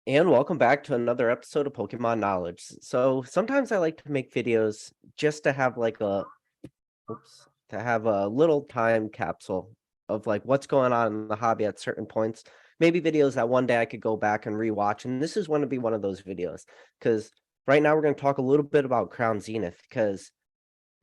And welcome back to another episode of Pokemon Knowledge. So sometimes I like to make videos just to have like to have a little time capsule of like what's going on in the hobby at certain points. Maybe videos that one day I could go back and rewatch. And this is going to be one of those videos because right now we're going to talk a little bit about Crown Zenith because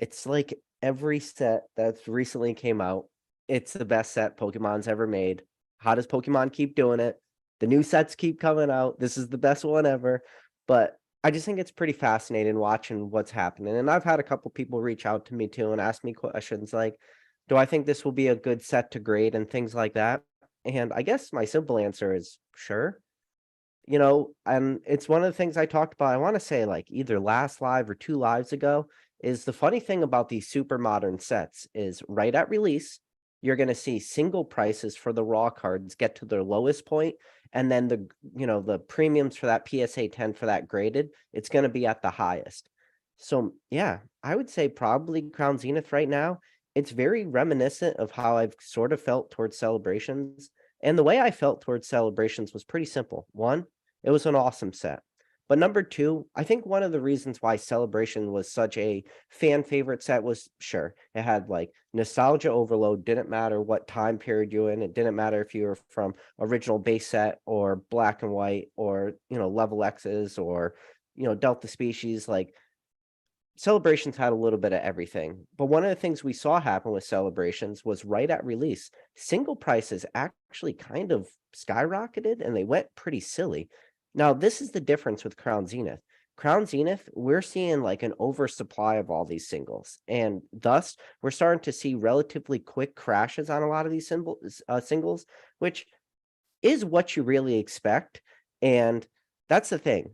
it's like every set that's recently came out. It's the best set Pokemon's ever made. How does Pokemon keep doing it? The new sets keep coming out. This is the best one ever. But I just think it's pretty fascinating watching what's happening. And I've had a couple people reach out to me too and ask me questions like, do I think this will be a good set to grade and things like that? And I guess my simple answer is sure. And it's one of the things I talked about. I want to say like either last live or two lives ago is the funny thing about these super modern sets is right at release, you're going to see single prices for the raw cards get to their lowest point, and then the premiums for that PSA 10 for that graded, it's going to be at the highest. So yeah, I would say probably Crown Zenith right now. It's very reminiscent of how I've sort of felt towards Celebrations. And the way I felt towards Celebrations was pretty simple. One, it was an awesome set. But number two, I think one of the reasons why Celebration was such a fan favorite set was sure, it had like nostalgia overload, didn't matter what time period you're in, it didn't matter if you were from original base set or black and white or level X's or Delta species, like Celebrations had a little bit of everything. But one of the things we saw happen with Celebrations was right at release, single prices actually kind of skyrocketed and they went pretty silly. Now, this is the difference with Crown Zenith. Crown Zenith, we're seeing like an oversupply of all these singles, and thus we're starting to see relatively quick crashes on a lot of these singles, which is what you really expect. And that's the thing.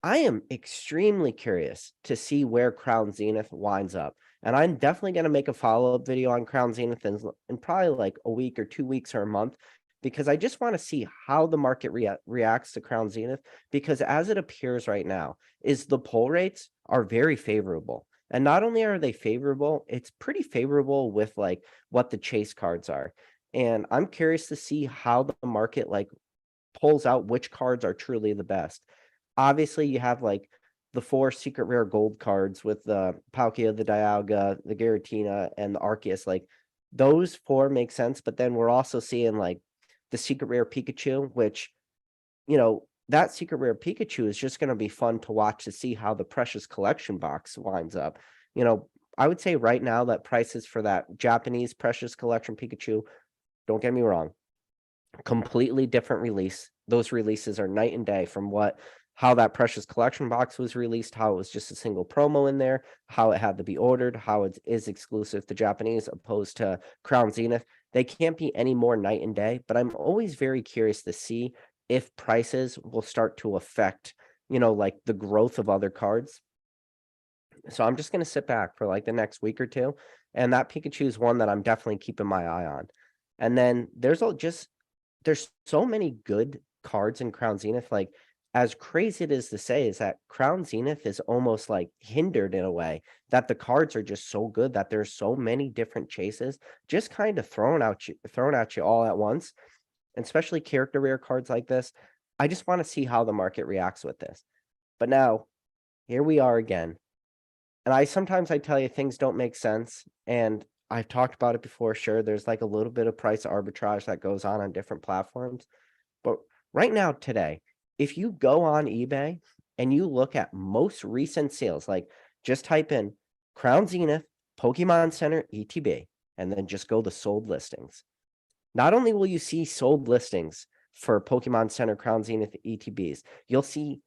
I am extremely curious to see where Crown Zenith winds up. And I'm definitely going to make a follow-up video on Crown Zenith in probably like a week or 2 weeks or a month, because I just want to see how the market reacts to Crown Zenith. Because as it appears right now, is the pull rates are very favorable. And not only are they favorable, it's pretty favorable with like what the chase cards are. And I'm curious to see how the market like pulls out which cards are truly the best. Obviously, you have like the 4 secret rare gold cards with the Palkia, the Dialga, the Giratina, and the Arceus. Like those 4 make sense, but then we're also seeing like the secret rare Pikachu, which that secret rare Pikachu is just going to be fun to watch to see how the precious collection box winds up. I would say right now that prices for that Japanese precious collection Pikachu, don't get me wrong, completely different release. Those releases are night and day from how that precious collection box was released, how it was just a single promo in there, how it had to be ordered, how it is exclusive to Japanese opposed to Crown Zenith. They can't be any more night and day, but I'm always very curious to see if prices will start to affect, like the growth of other cards. So I'm just going to sit back for like the next week or two. And that Pikachu is one that I'm definitely keeping my eye on. And then there's so many good cards in Crown Zenith. Like, as crazy it is to say, is that Crown Zenith is almost like hindered in a way that the cards are just so good that there's so many different chases just kind of thrown at you all at once, and especially character rare cards like this. I just want to see how the market reacts with this. But now, here we are again. And sometimes I tell you things don't make sense, and I've talked about it before. Sure, there's like a little bit of price arbitrage that goes on different platforms. But right now, today, if you go on eBay and you look at most recent sales, like just type in Crown Zenith, Pokemon Center, ETB, and then just go to sold listings. Not only will you see sold listings for Pokemon Center, Crown Zenith, ETBs, you'll see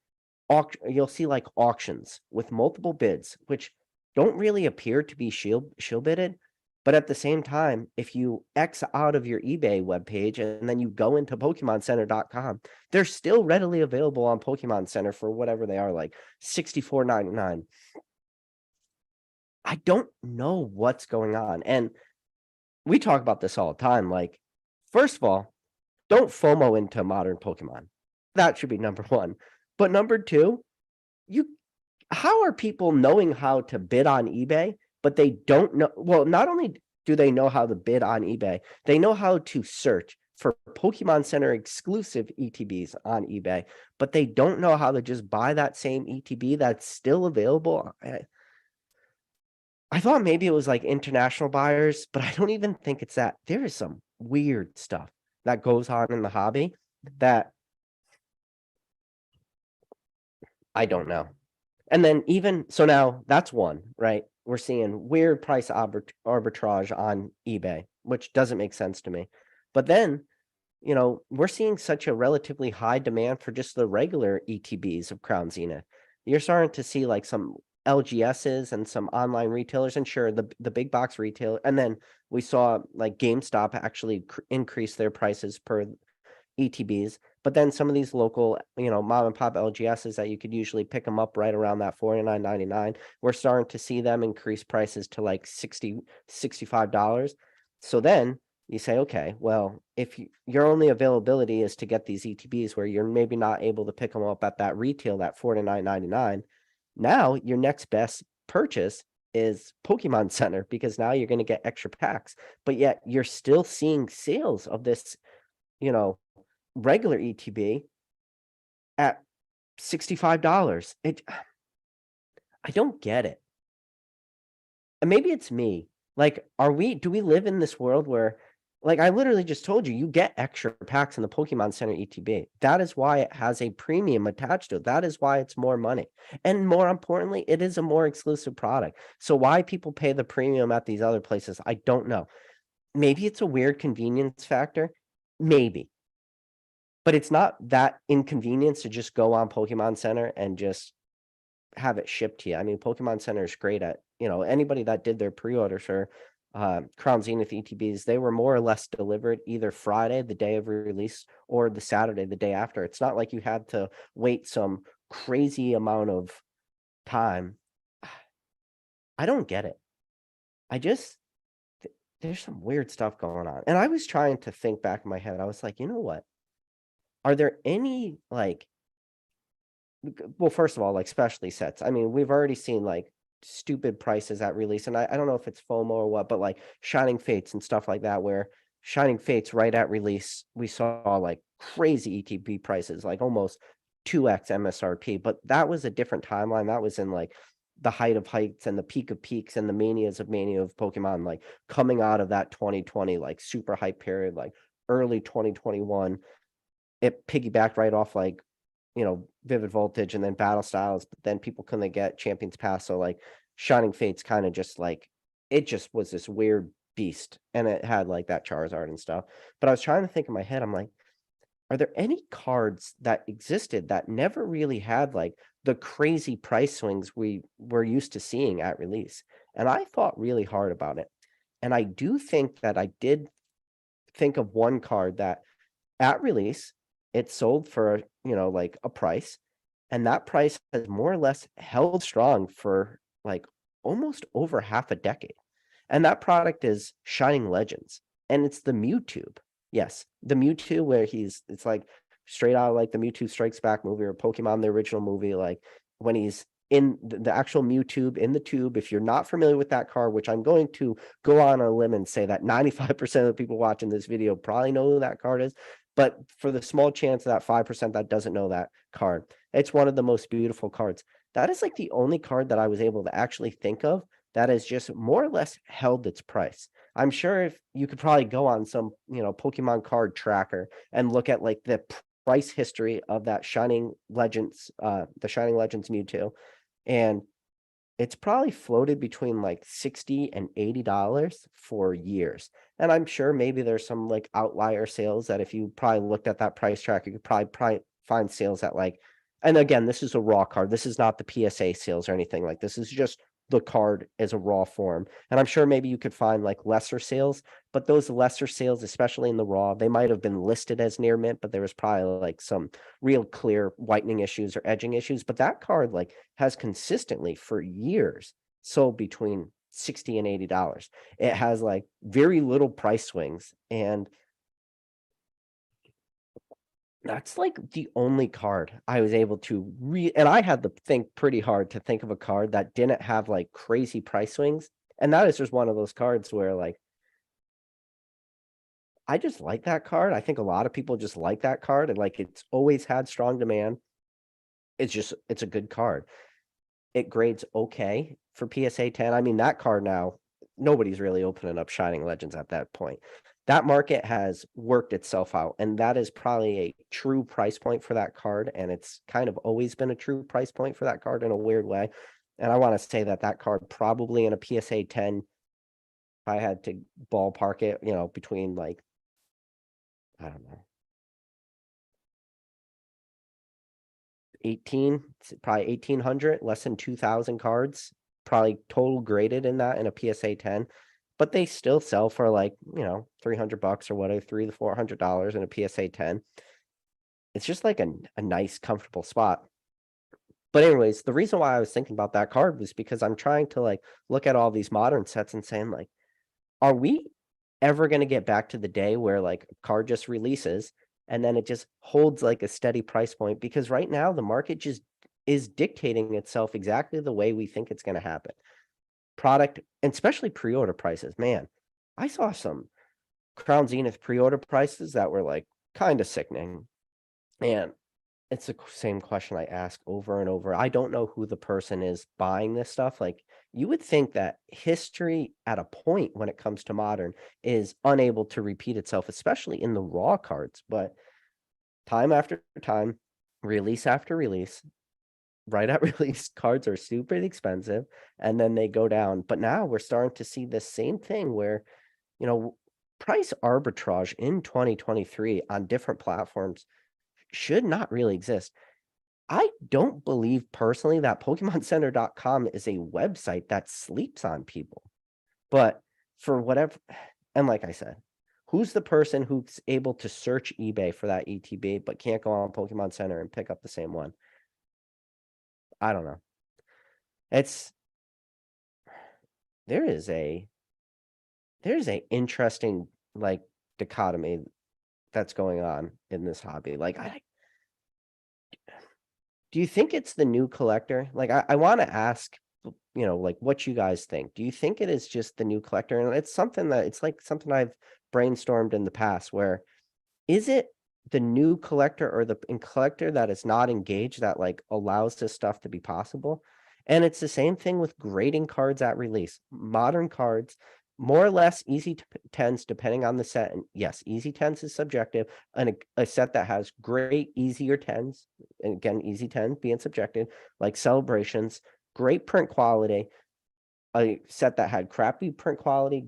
like auctions with multiple bids, which don't really appear to be shield bidded. But at the same time, if you X out of your eBay webpage and then you go into PokemonCenter.com, they're still readily available on Pokemon Center for whatever they are, like $64.99. I don't know what's going on. And we talk about this all the time. Like, first of all, don't FOMO into modern Pokemon. That should be number one. But number two, how are people knowing how to bid on eBay, but they don't know? Well, not only do they know how to bid on eBay, they know how to search for Pokemon Center exclusive ETBs on eBay, but they don't know how to just buy that same ETB that's still available. I thought maybe it was like international buyers, but I don't even think it's that. There is some weird stuff that goes on in the hobby that I don't know. And then even so now that's one, right? We're seeing weird price arbitrage on eBay, which doesn't make sense to me. But then, we're seeing such a relatively high demand for just the regular ETBs of Crown Zenith. You're starting to see like some LGSs and some online retailers, and sure, the big box retailer. And then we saw like GameStop actually increase their prices per ETBs, but then some of these local, mom and pop LGSs that you could usually pick them up right around that $49.99. We're starting to see them increase prices to like $65. So then you say, okay, well, if your only availability is to get these ETBs where you're maybe not able to pick them up at that retail, that $49.99, now your next best purchase is Pokemon Center, because now you're going to get extra packs, but yet you're still seeing sales of this, regular ETB at $65. I don't get it. And maybe it's me. Like, do we live in this world where, like, I literally just told you, you get extra packs in the Pokemon Center ETB. That is why it has a premium attached to it. That is why it's more money. And more importantly, it is a more exclusive product. So why people pay the premium at these other places, I don't know. Maybe it's a weird convenience factor. Maybe. But it's not that inconvenience to just go on Pokemon Center and just have it shipped to you. I mean, Pokemon Center is great at, anybody that did their pre-order for Crown Zenith ETBs, they were more or less delivered either Friday, the day of release, or the Saturday, the day after. It's not like you had to wait some crazy amount of time. I don't get it. There's some weird stuff going on. And I was trying to think back in my head. I was like, you know what? Are there any, like, well, first of all, like specialty sets. I mean, we've already seen like stupid prices at release, and I don't know if it's FOMO or what, but like Shining Fates and stuff like that, where Shining Fates right at release, we saw like crazy ETB prices, like almost 2x MSRP. But that was a different timeline. That was in like the height of heights and the peak of peaks and the manias of mania of Pokemon, like coming out of that 2020 like super hype period, like early 2021. It piggybacked right off like, Vivid Voltage and then Battle Styles, but then people couldn't get Champions Pass. So like Shining Fates kind of just like, it just was this weird beast, and it had like that Charizard and stuff. But I was trying to think in my head, I'm like, are there any cards that existed that never really had like the crazy price swings we were used to seeing at release? And I thought really hard about it. And I do think that I did think of one card that at release, it sold for, like a price, and that price has more or less held strong for like almost over half a decade. And that product is Shining Legends, and it's the Mewtwo. Yes, the Mewtwo where it's like straight out of like the Mewtwo Strikes Back movie or Pokemon, the original movie, like when he's in the actual Mewtwo in the tube. If you're not familiar with that card, which I'm going to go on a limb and say that 95% of the people watching this video probably know who that card is, but for the small chance of that 5% that doesn't know that card, it's one of the most beautiful cards. That is like the only card that I was able to actually think of that has just more or less held its price. I'm sure if you could probably go on some, Pokemon card tracker and look at like the price history of that Shining Legends, the Shining Legends Mewtwo, and it's probably floated between like $60 and $80 for years. And I'm sure maybe there's some like outlier sales that if you probably looked at that price track, you could probably find sales at like, and again, this is a raw card. This is not the PSA sales or anything like this. This is just the card as a raw form. And I'm sure maybe you could find like lesser sales, but those lesser sales, especially in the raw, they might have been listed as near mint, but there was probably like some real clear whitening issues or edging issues. But that card like has consistently for years sold between $60 and $80. It has like very little price swings, and that's like the only card I was able to and I had to think pretty hard to think of a card that didn't have like crazy price swings. And that is just one of those cards where like I just like that card. I think a lot of people just like that card, and like it's always had strong demand. It's a good card. It grades okay for PSA 10. I mean, that card now, nobody's really opening up Shining Legends at that point. That market has worked itself out, and that is probably a true price point for that card, and it's kind of always been a true price point for that card in a weird way. And I want to say that that card probably in a PSA 10, if I had to ballpark it, between like, I don't know, probably 1,800, less than 2,000 cards, probably total graded in that in a PSA 10. But they still sell for like, $300 or whatever, $300 to $400 in a PSA 10. It's just like a nice, comfortable spot. But anyways, the reason why I was thinking about that card was because I'm trying to like look at all these modern sets and saying like, are we ever going to get back to the day where like a card just releases and then it just holds like a steady price point? Because right now the market just is dictating itself exactly the way we think it's going to happen. Product, and especially pre-order prices, man. I saw some Crown Zenith pre-order prices that were like kind of sickening. And it's the same question I ask over and over. I don't know who the person is buying this stuff. Like, you would think that history at a point when it comes to modern is unable to repeat itself, especially in the raw cards. But time after time, release after release, right at release, cards are super expensive and then they go down. But now we're starting to see this same thing where, you know, price arbitrage in 2023 on different platforms should not really exist. I don't believe personally that PokemonCenter.com is a website that sleeps on people. But for whatever, and like I said, who's the person who's able to search eBay for that ETB but can't go on Pokemon Center and pick up the same one? I don't know. It's there is a interesting like dichotomy that's going on in this hobby. Like, do you think it's the new collector? Like, I want to ask, like what you guys think. Do you think it is just the new collector? And it's something that it's like something I've brainstormed in the past where is it the new collector or the collector that is not engaged that like allows this stuff to be possible? And it's the same thing with grading cards at release. Modern cards, more or less easy tens depending on the set. And yes, easy tens is subjective. And a set that has great easier tens, and again, easy tens being subjective, like Celebrations, great print quality. A set that had crappy print quality,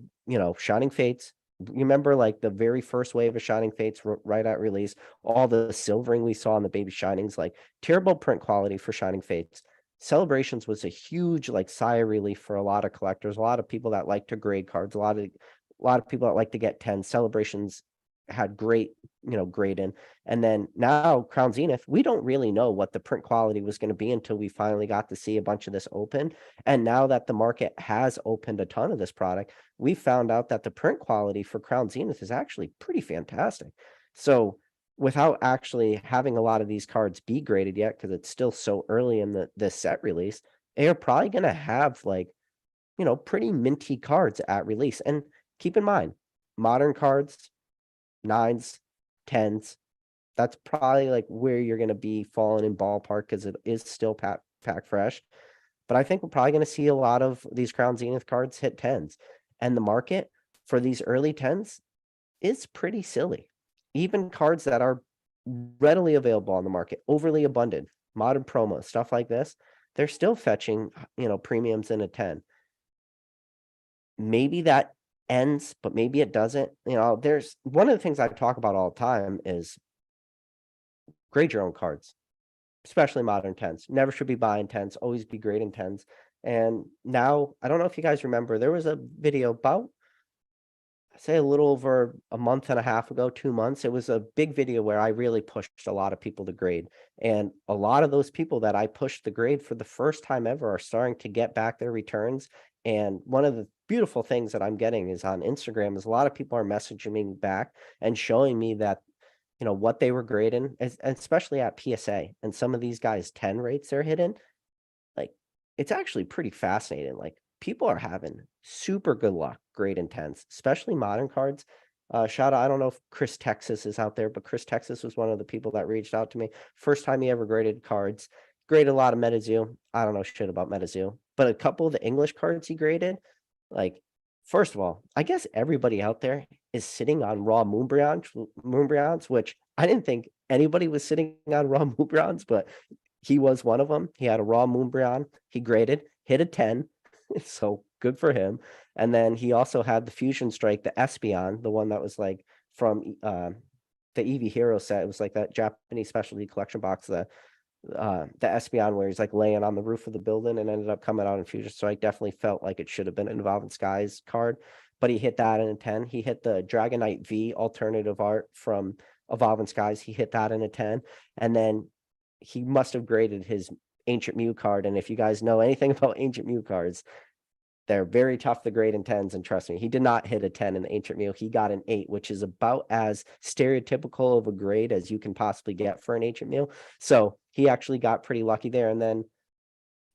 Shining Fates. Remember, like the very first wave of Shining Fates right at release, all the silvering we saw in the baby Shinings, like terrible print quality for Shining Fates. Celebrations was a huge like sigh of relief for a lot of collectors, a lot of people that like to grade cards, a lot of people that like to get 10. Celebrations had great, grade in. And then now Crown Zenith, we don't really know what the print quality was going to be until we finally got to see a bunch of this open. And now that the market has opened a ton of this product, we found out that the print quality for Crown Zenith is actually pretty fantastic. So without actually having a lot of these cards be graded yet, because it's still so early in the set release, they are probably going to have like, pretty minty cards at release. And keep in mind, modern cards, 9s, 10s, that's probably like where you're going to be falling in ballpark because it is still pack fresh. But I think we're probably going to see a lot of these Crown Zenith cards hit 10s. And the market for these early 10s is pretty silly. Even cards that are readily available on the market, overly abundant, modern promo, stuff like this, they're still fetching, premiums in a 10. Maybe that ends, but maybe it doesn't. There's one of the things I talk about all the time is grade your own cards, especially modern 10s. Never should be buying 10s, always be grading 10s. And now, I don't know if you guys remember, there was a video about, I say a little over a month and a half ago, 2 months. It was a big video where I really pushed a lot of people to grade. And a lot of those people that I pushed the grade for the first time ever are starting to get back their returns. And one of the beautiful things that I'm getting is on Instagram is a lot of people are messaging me back and showing me that, what they were grading, especially at PSA. And some of these guys' 10 rates they're hitting, like, it's actually pretty fascinating. Like, people are having super good luck grading 10s, especially modern cards. Shout out, I don't know if Chris Texas is out there, but Chris Texas was one of the people that reached out to me. First time he ever graded cards. Graded a lot of MetaZoo. I don't know shit about MetaZoo, but a couple of the English cards he graded, like, first of all, I guess everybody out there is sitting on raw Moonbryons, which I didn't think anybody was sitting on raw Moonbryons, but he was one of them. He had a raw Moonbryon. He graded, hit a 10. So good for him. And then he also had the Fusion Strike, the Espeon, the one that was like from the Eevee Hero set. It was like that Japanese specialty collection box, the Espeon where he's like laying on the roof of the building and ended up coming out in Fusion Strike. Definitely felt like it should have been an Evolving Skies card, but he hit that in a 10. He hit the Dragonite V alternative art from Evolving Skies. He hit that in a 10. And then he must have graded his Ancient Mew card. And if you guys know anything about Ancient Mew cards, they're very tough to grade in 10s, and trust me, he did not hit a 10 in the Ancient Mew. He got an 8, which is about as stereotypical of a grade as you can possibly get for an Ancient Mew. So he actually got pretty lucky there. And then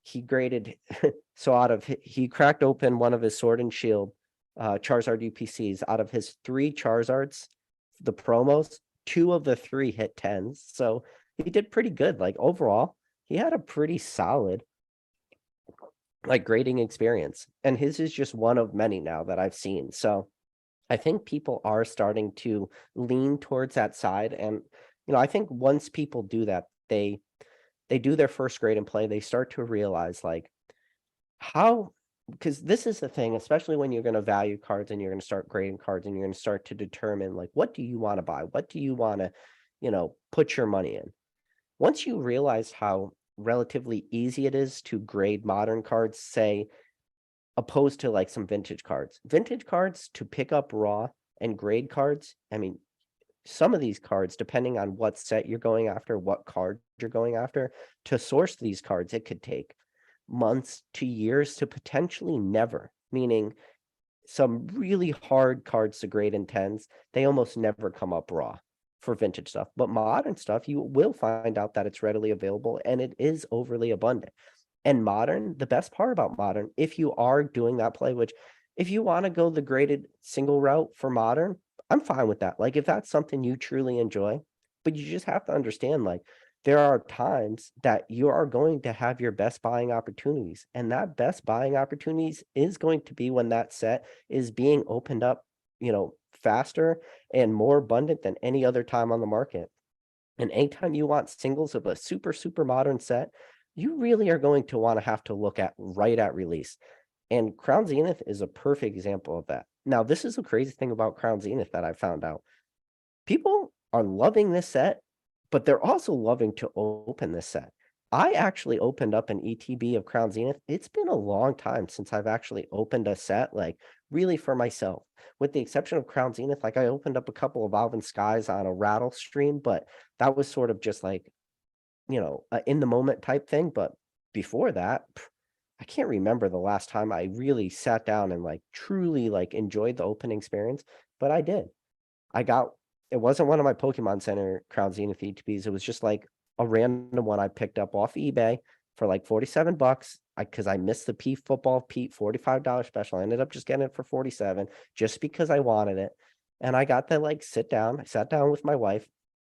he graded, so he cracked open one of his Sword and Shield Charizard UPCs. Out of his 3 Charizards, the promos, 2 of the 3 hit 10s. So he did pretty good. Like overall, he had a pretty solid like grading experience, and his is just one of many now that I've seen. So I think people are starting to lean towards that side. And I think once people do that, they do their first grade and play, they start to realize like how, because this is the thing, especially when you're going to value cards and you're going to start grading cards and you're going to start to determine like, what do you want to buy? What do you want to, put your money in? Once you realize how relatively easy it is to grade modern cards, say, opposed to like some vintage cards. Vintage cards to pick up raw and grade cards, I mean, some of these cards, depending on what set you're going after, what card you're going after, to source these cards, it could take months to years to potentially never, meaning some really hard cards to grade in 10s, they almost never come up raw for vintage stuff. But modern stuff, you will find out that it's readily available and it is overly abundant. And modern, the best part about modern, if you are doing that play, which if you want to go the graded single route for modern, I'm fine with that. Like if that's something you truly enjoy, but you just have to understand, like there are times that you are going to have your best buying opportunities, and that best buying opportunities is going to be when that set is being opened up, faster and more abundant than any other time on the market. And anytime you want singles of a super, super modern set, you really are going to want to have to look at right at release. And Crown Zenith is a perfect example of that. Now, this is the crazy thing about Crown Zenith that I found out. People are loving this set, but they're also loving to open this set. I actually opened up an ETB of Crown Zenith. It's been a long time since I've actually opened a set, like really for myself, with the exception of Crown Zenith. Like I opened up a couple of Evolving Skies on a Rattle stream, but that was sort of just like, in the moment type thing. But before that, I can't remember the last time I really sat down and like truly like enjoyed the opening experience, but I did. It wasn't one of my Pokemon Center Crown Zenith ETBs. It was just like a random one I picked up off eBay for like $47 because I missed the P Football Pete $45 special. I ended up just getting it for 47 just because I wanted it. And I got to like sit down. I sat down with my wife.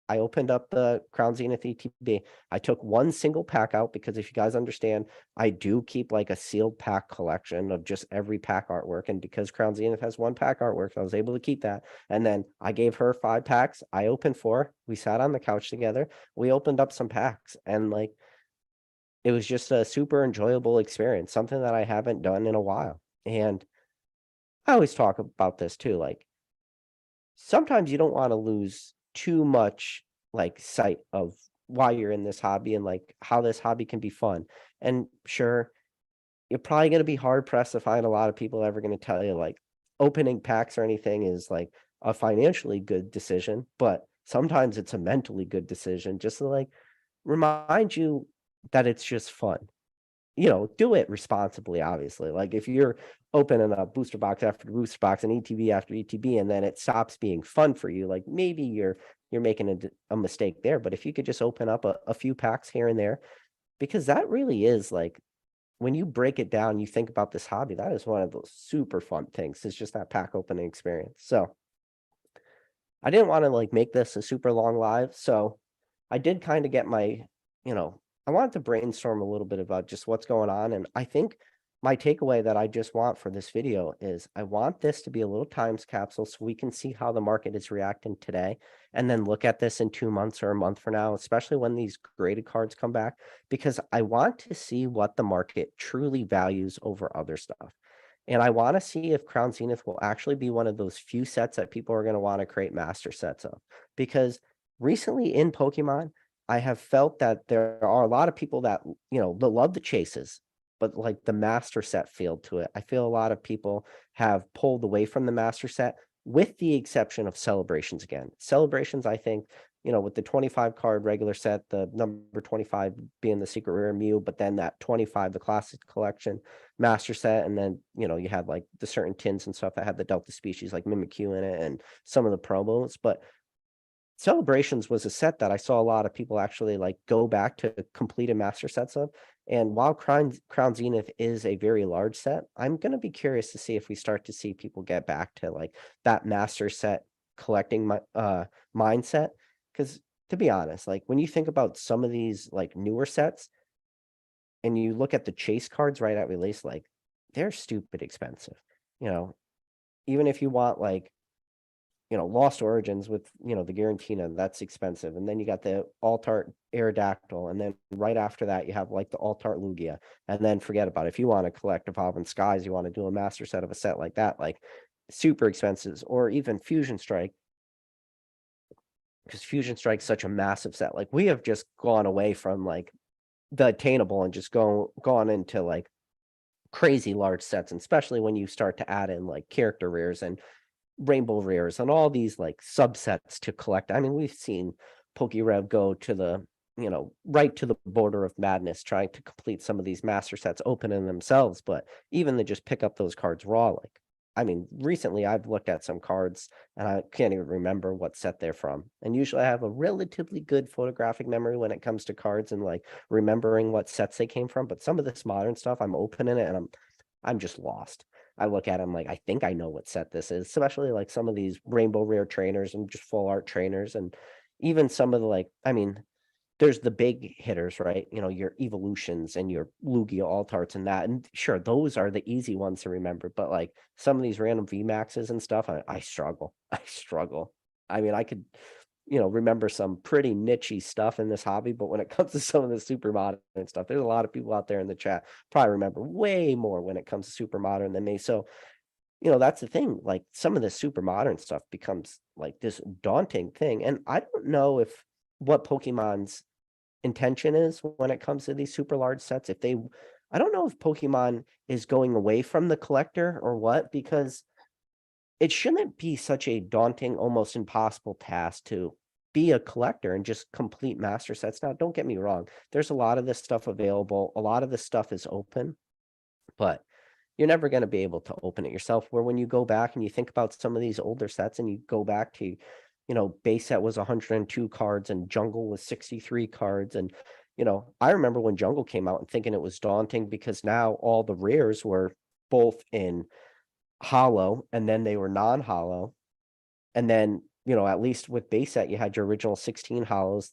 I opened up the Crown Zenith ETB. I took one single pack out because if you guys understand, I do keep like a sealed pack collection of just every pack artwork. And because Crown Zenith has one pack artwork, I was able to keep that. And then I gave her 5 packs. I opened 4. We sat on the couch together. We opened up some packs, and like it was just a super enjoyable experience, something that I haven't done in a while. And I always talk about this too. Like sometimes you don't want to lose too much like sight of why you're in this hobby and like how this hobby can be fun. And sure, you're probably going to be hard pressed to find a lot of people ever going to tell you like opening packs or anything is like a financially good decision, but sometimes it's a mentally good decision just to like remind you that it's just fun. Do it responsibly, obviously. Like if you're opening a booster box after booster box and ETB after ETB, and then it stops being fun for you, like maybe you're making a mistake there. But if you could just open up a few packs here and there, because that really is like when you break it down, you think about this hobby, that is one of those super fun things. It's just that pack opening experience. So I didn't want to like make this a super long live, so I did kind of get my, I wanted to brainstorm a little bit about just what's going on. And I think my takeaway that I just want for this video is I want this to be a little times capsule so we can see how the market is reacting today and then look at this in 2 months or a month from now, especially when these graded cards come back, because I want to see what the market truly values over other stuff. And I want to see if Crown Zenith will actually be one of those few sets that people are going to want to create master sets of. Because recently in Pokemon, I have felt that there are a lot of people that, they love the chases, but like the master set feel to it. I feel a lot of people have pulled away from the master set, with the exception of celebrations again. Celebrations, I think, with the 25 card regular set, the number 25 being the secret rare Mew, but then that 25, the classic collection master set, and then you had like the certain tins and stuff that had the Delta species like Mimikyu in it and some of the promos. But Celebrations was a set that I saw a lot of people actually like go back to completed master sets of. And while Crown Zenith is a very large set, I'm gonna be curious to see if we start to see people get back to like that master set collecting mindset. Because to be honest, like when you think about some of these like newer sets and you look at the chase cards right at release, like they're stupid expensive. You know, even if you want like Lost Origins with, the Garantina, that's expensive. And then you got the Altart Aerodactyl. And then right after that, you have like the Altart Lugia. And then forget about it. If you want to collect Evolving Skies, you want to do a master set of a set like that, like super expenses, or even Fusion Strike. Because Fusion Strike's such a massive set. Like we have just gone away from like the attainable and just gone into like crazy large sets, and especially when you start to add in like character rares and rainbow rares and all these like subsets to collect. I mean, we've seen PokeRev go to the, right to the border of madness trying to complete some of these master sets open in themselves, but even to just pick up those cards raw, like, I mean, recently I've looked at some cards and I can't even remember what set they're from. And usually I have a relatively good photographic memory when it comes to cards and like remembering what sets they came from. But some of this modern stuff, I'm opening it and I'm just lost. I look at them like, I think I know what set this is, especially like some of these rainbow rare trainers and just full art trainers. And even some of the like, I mean, there's the big hitters, right? Your evolutions and your Lugia Altarts and that. And sure, those are the easy ones to remember. But like some of these random VMAXs and stuff, I struggle. I struggle. I mean, I could, remember some pretty nichey stuff in this hobby, but when it comes to some of the super modern stuff, there's a lot of people out there in the chat probably remember way more when it comes to super modern than me. So, that's the thing. Like some of the super modern stuff becomes like this daunting thing. And I don't know if what Pokemon's intention is when it comes to these super large sets. I don't know if Pokemon is going away from the collector or what, because it shouldn't be such a daunting, almost impossible task to be a collector and just complete master sets. Now, don't get me wrong. There's a lot of this stuff available. A lot of this stuff is open, but you're never going to be able to open it yourself. Where when you go back and you think about some of these older sets and you go back to, base set was 102 cards and jungle was 63 cards. And, I remember when jungle came out and thinking it was daunting because now all the rares were both in hollow and then they were non-hollow. And then, at least with base set, you had your original 16 hollows,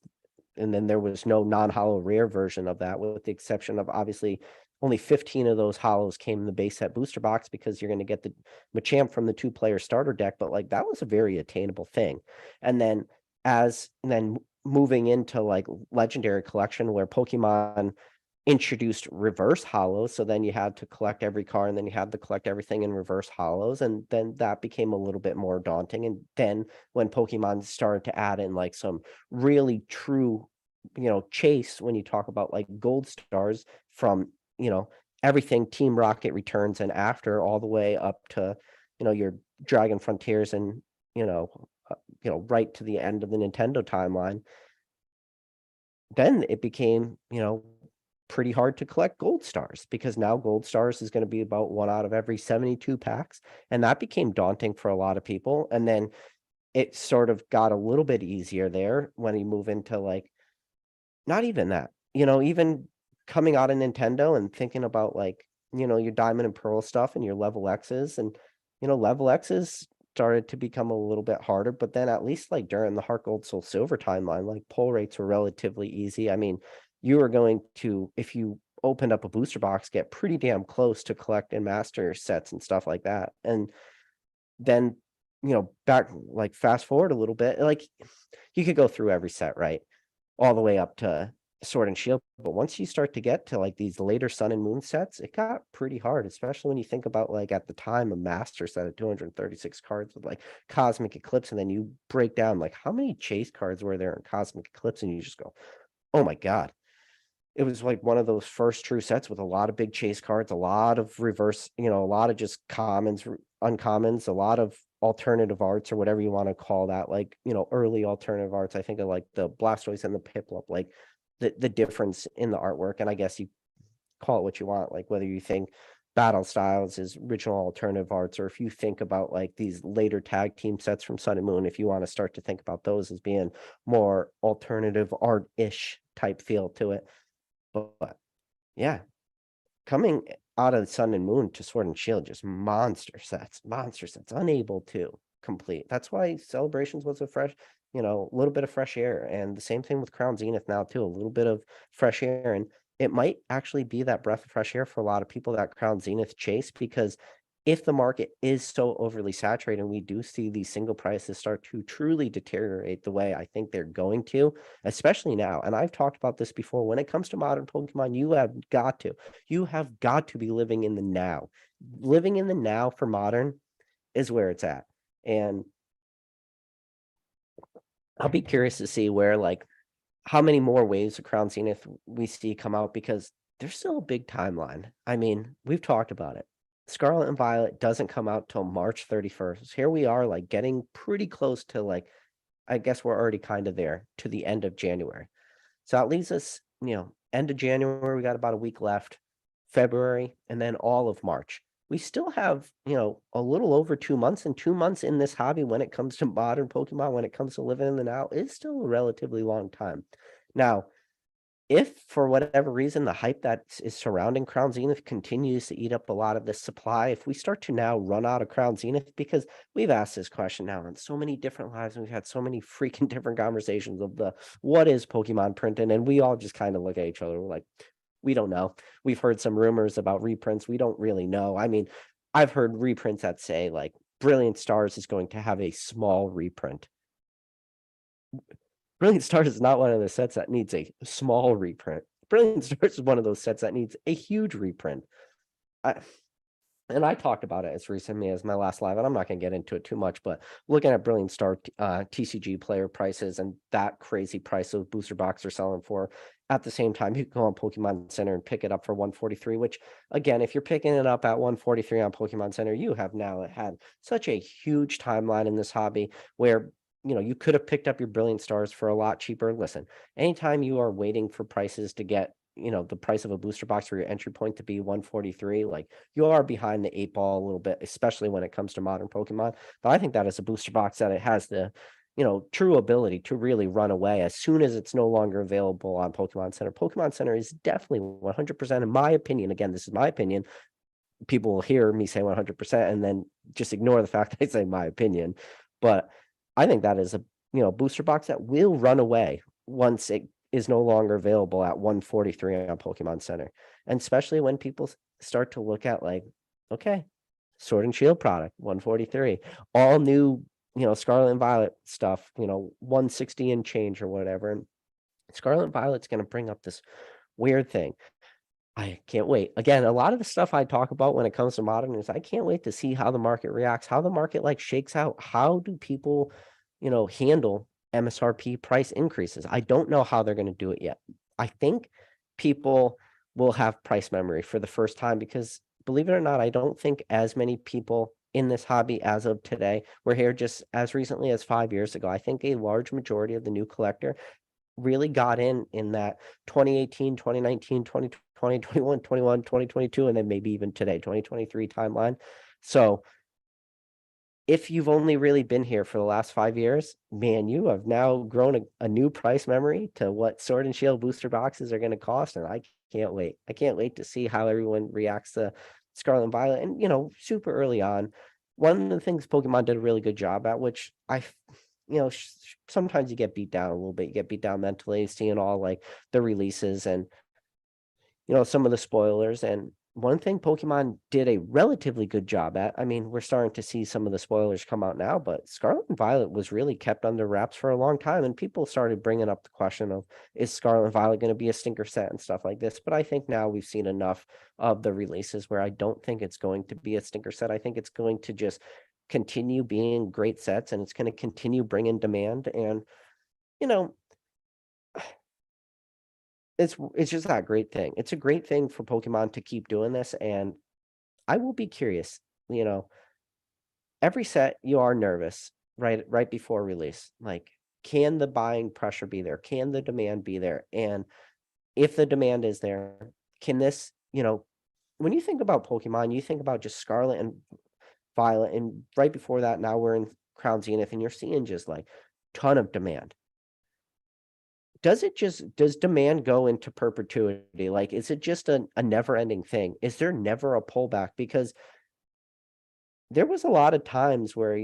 and then there was no non-hollow rare version of that, with the exception of obviously only 15 of those hollows came in the base set booster box because you're going to get the Machamp from the 2-player starter deck. But like that was a very attainable thing. And then moving into like legendary collection where Pokemon introduced reverse hollows, so then you had to collect every card and then you had to collect everything in reverse hollows, and then that became a little bit more daunting. And then when Pokemon started to add in like some really true chase, when you talk about like gold stars from everything Team Rocket returns and after, all the way up to your Dragon Frontiers and right to the end of the Nintendo timeline, then it became pretty hard to collect gold stars, because now gold stars is going to be about 1 out of every 72 packs, and that became daunting for a lot of people. And then it sort of got a little bit easier there when you move into like, not even that, even coming out of Nintendo and thinking about like your Diamond and Pearl stuff and your level X's, and level X's started to become a little bit harder, but then at least like during the Heart Gold Soul Silver timeline, like pull rates were relatively easy. I mean, you were going to, if you opened up a booster box, get pretty damn close to collect and master sets and stuff like that. And then, back like fast forward a little bit, like you could go through every set, right? All the way up to Sword and Shield. But once you start to get to like these later Sun and Moon sets, it got pretty hard, especially when you think about like at the time a master set of 236 cards with like Cosmic Eclipse, and then you break down like how many chase cards were there in Cosmic Eclipse, and you just go, oh my God. It was like one of those first true sets with a lot of big chase cards, a lot of reverse, a lot of just commons, uncommons, a lot of alternative arts or whatever you want to call that, like, early alternative arts. I think of like the Blastoise and the Piplup, like the difference in the artwork. And I guess you call it what you want, like whether you think Battle Styles is original alternative arts, or if you think about like these later tag team sets from Sun and Moon, if you want to start to think about those as being more alternative art-ish type feel to it. But yeah, coming out of the Sun and Moon to Sword and Shield, just monster sets, unable to complete. That's why Celebrations was a fresh, a little bit of fresh air. And the same thing with Crown Zenith now too, a little bit of fresh air. And it might actually be that breath of fresh air for a lot of people that Crown Zenith chase, because if the market is so overly saturated and we do see these single prices start to truly deteriorate the way I think they're going to, especially now, and I've talked about this before, when it comes to modern Pokemon, you have got to be living in the now. Living in the now for modern is where it's at. And I'll be curious to see where, like, how many more waves of Crown Zenith we see come out, because there's still a big timeline. I mean, we've talked about it. Scarlet and Violet doesn't come out till March 31st. Here we are, like, getting pretty close to, like, I guess we're already kind of there, to the end of January. So that leaves us, end of January, we got about a week left, February, and then all of March. We still have, a little over 2 months, and 2 months in this hobby when it comes to modern Pokemon, when it comes to living in the now, is still a relatively long time. Now, if for whatever reason the hype that is surrounding Crown Zenith continues to eat up a lot of this supply, if we start to now run out of Crown Zenith, because we've asked this question now on so many different lives, and we've had so many freaking different conversations of the what is Pokemon printing, and we all just kind of look at each other, we're like, we don't know. We've heard some rumors about reprints. We don't really know. I mean, I've heard reprints that say like Brilliant Stars is going to have a small reprint. Brilliant Stars is not one of the sets that needs a small reprint. Brilliant Stars is one of those sets that needs a huge reprint. And I talked about it as recently as my last live, and I'm not going to get into it too much, but looking at Brilliant Star TCG player prices and that crazy price of booster box are selling for, at the same time, you can go on Pokemon Center and pick it up for 143, which, again, if you're picking it up at 143 on Pokemon Center, you have now had such a huge timeline in this hobby where, you could have picked up your Brilliant Stars for a lot cheaper. Listen, anytime you are waiting for prices to get, the price of a booster box for your entry point to be 143, like, you are behind the 8 ball a little bit, especially when it comes to modern Pokemon. But I think that is a booster box that it has the, true ability to really run away as soon as it's no longer available on Pokemon Center. Pokemon Center is definitely 100%, in my opinion. Again, this is my opinion. People will hear me say 100% and then just ignore the fact that I say my opinion. But I think that is a, booster box that will run away once it is no longer available at 143 on Pokemon Center. And especially when people start to look at like, okay, Sword and Shield product, 143, all new, Scarlet and Violet stuff, 160 and change or whatever. And Scarlet and Violet's going to bring up this weird thing. I can't wait. Again, a lot of the stuff I talk about when it comes to modern is I can't wait to see how the market reacts, how the market like shakes out. How do people, handle MSRP price increases? I don't know how they're going to do it yet. I think people will have price memory for the first time because, believe it or not, I don't think as many people in this hobby as of today were here just as recently as 5 years ago. I think a large majority of the new collector really got in that 2018, 2019, 2020, 21, 2022, and then maybe even today, 2023 timeline. So if you've only really been here for the last 5 years, man, you have now grown a new price memory to what Sword and Shield booster boxes are going to cost. And I can't wait. I can't wait to see how everyone reacts to Scarlet and Violet. And, super early on, one of the things Pokemon did a really good job at, which sometimes you get beat down a little bit, you get beat down mentally, seeing all like the releases and some of the spoilers. And one thing Pokemon did a relatively good job at, I mean, we're starting to see some of the spoilers come out now, but Scarlet and Violet was really kept under wraps for a long time. And people started bringing up the question of, is Scarlet and Violet going to be a stinker set and stuff like this? But I think now we've seen enough of the releases where I don't think it's going to be a stinker set. I think it's going to just continue being great sets, and it's going to continue bringing demand. And, you know, it's just that great thing. It's a great thing for Pokemon to keep doing this, and I will be curious. Every set you are nervous right before release. Like, can the buying pressure be there? Can the demand be there? And if the demand is there, can this, when you think about Pokemon, you think about just Scarlet and Violet, and right before that, now we're in Crown Zenith, and you're seeing just like ton of demand. Does demand go into perpetuity? Like, is it just a never-ending thing? Is there never a pullback? Because there was a lot of times where,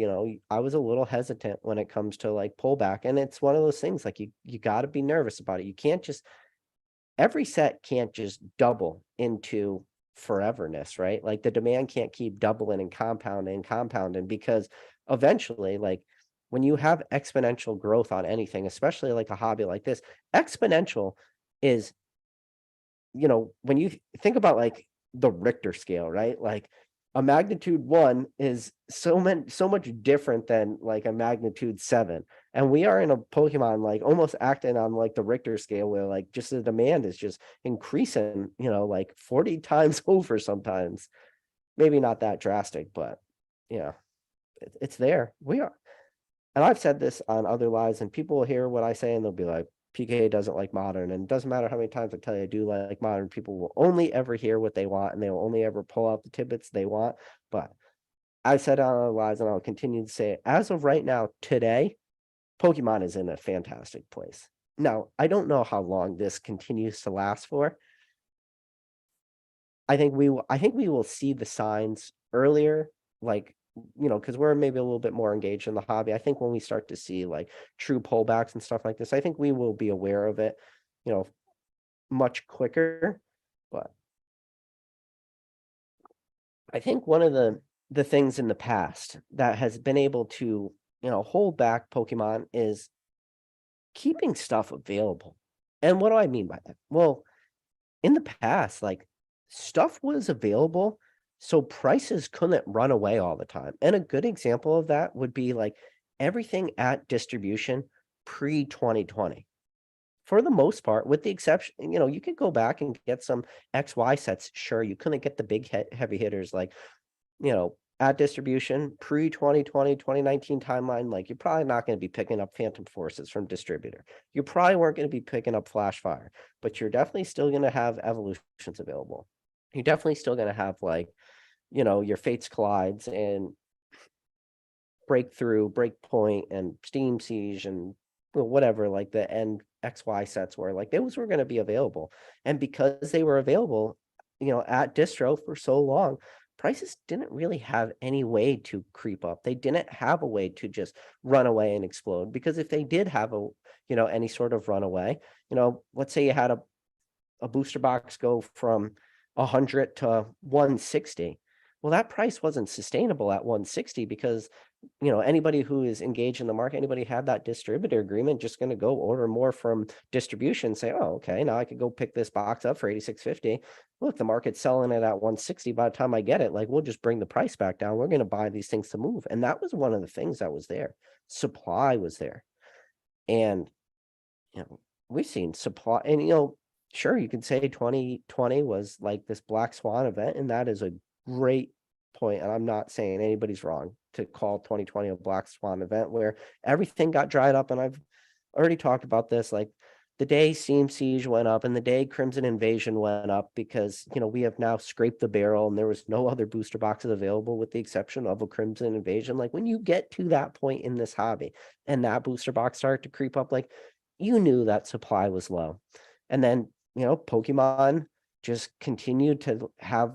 I was a little hesitant when it comes to like pullback. And it's one of those things, like you got to be nervous about it. You can't just, every set can't just double into foreverness, right? Like the demand can't keep doubling and compounding, because eventually, like, when you have exponential growth on anything, especially like a hobby like this, exponential is, when you think about like the Richter scale, right? Like a magnitude 1 is so much different than like a magnitude 7. And we are in a Pokemon like almost acting on like the Richter scale, where like just the demand is just increasing, like 40 times over sometimes. Maybe not that drastic, but it's there. We are. And I've said this on other lives, and people will hear what I say and they'll be like, PK doesn't like modern. And it doesn't matter how many times I tell you I do like modern, people will only ever hear what they want, and they will only ever pull out the tidbits they want. But I've said it on other lives, and I'll continue to say it. As of right now, today, Pokemon is in a fantastic place. Now, I don't know how long this continues to last for. I think we will see the signs earlier, like, because we're maybe a little bit more engaged in the hobby. I think when we start to see like true pullbacks and stuff like this, I think we will be aware of it, much quicker. But I think one of the things in the past that has been able to, hold back Pokemon is keeping stuff available. And what do I mean by that? Well, in the past, like, stuff was available, so prices couldn't run away all the time. And a good example of that would be like everything at distribution pre-2020. For the most part, with the exception, you could go back and get some XY sets. Sure, you couldn't get the big heavy hitters like, at distribution pre-2020, 2019 timeline. Like, you're probably not going to be picking up Phantom Forces from distributor. You probably weren't going to be picking up Flash Fire, but you're definitely still going to have evolutions available. You're definitely still going to have like, your Fates Collides and Breakthrough, Breakpoint, and Steam Siege, and whatever, like the end XY sets were, like, those were going to be available. And because they were available, at distro for so long, prices didn't really have any way to creep up. They didn't have a way to just run away and explode, because if they did have any sort of runaway, let's say you had a booster box go from 100 to 160. Well, that price wasn't sustainable at 160, because anybody who is engaged in the market, anybody who had that distributor agreement, just going to go order more from distribution, say, oh, okay, now I could go pick this box up for 86.50. Look, the market's selling it at 160. By the time I get it, like, we'll just bring the price back down. We're going to buy these things to move. And that was one of the things that was there. Supply was there. And we've seen supply, and sure, you can say 2020 was like this black swan event, and that is a great point. And I'm not saying anybody's wrong to call 2020 a black swan event where everything got dried up. And I've already talked about this, like the day Steam Siege went up and the day Crimson Invasion went up, because we have now scraped the barrel and there was no other booster boxes available with the exception of a Crimson Invasion. Like, when you get to that point in this hobby and that booster box started to creep up, like, you knew that supply was low. And then Pokemon just continued to have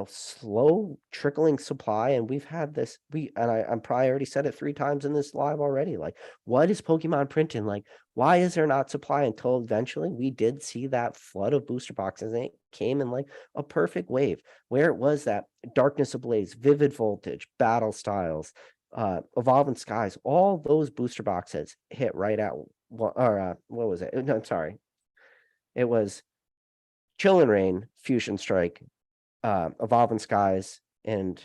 slow trickling supply, and we've had this, I'm probably already said it 3 times in this live already. Like, what is Pokemon printing? Like, why is there not supply? Until eventually we did see that flood of booster boxes, and it came in like a perfect wave, where it was that Darkness Ablaze, Vivid Voltage, Battle Styles, Evolving Skies, all those booster boxes hit right at what was it? No, I'm sorry. It was Chill and Rain, Fusion Strike, Evolving Skies, and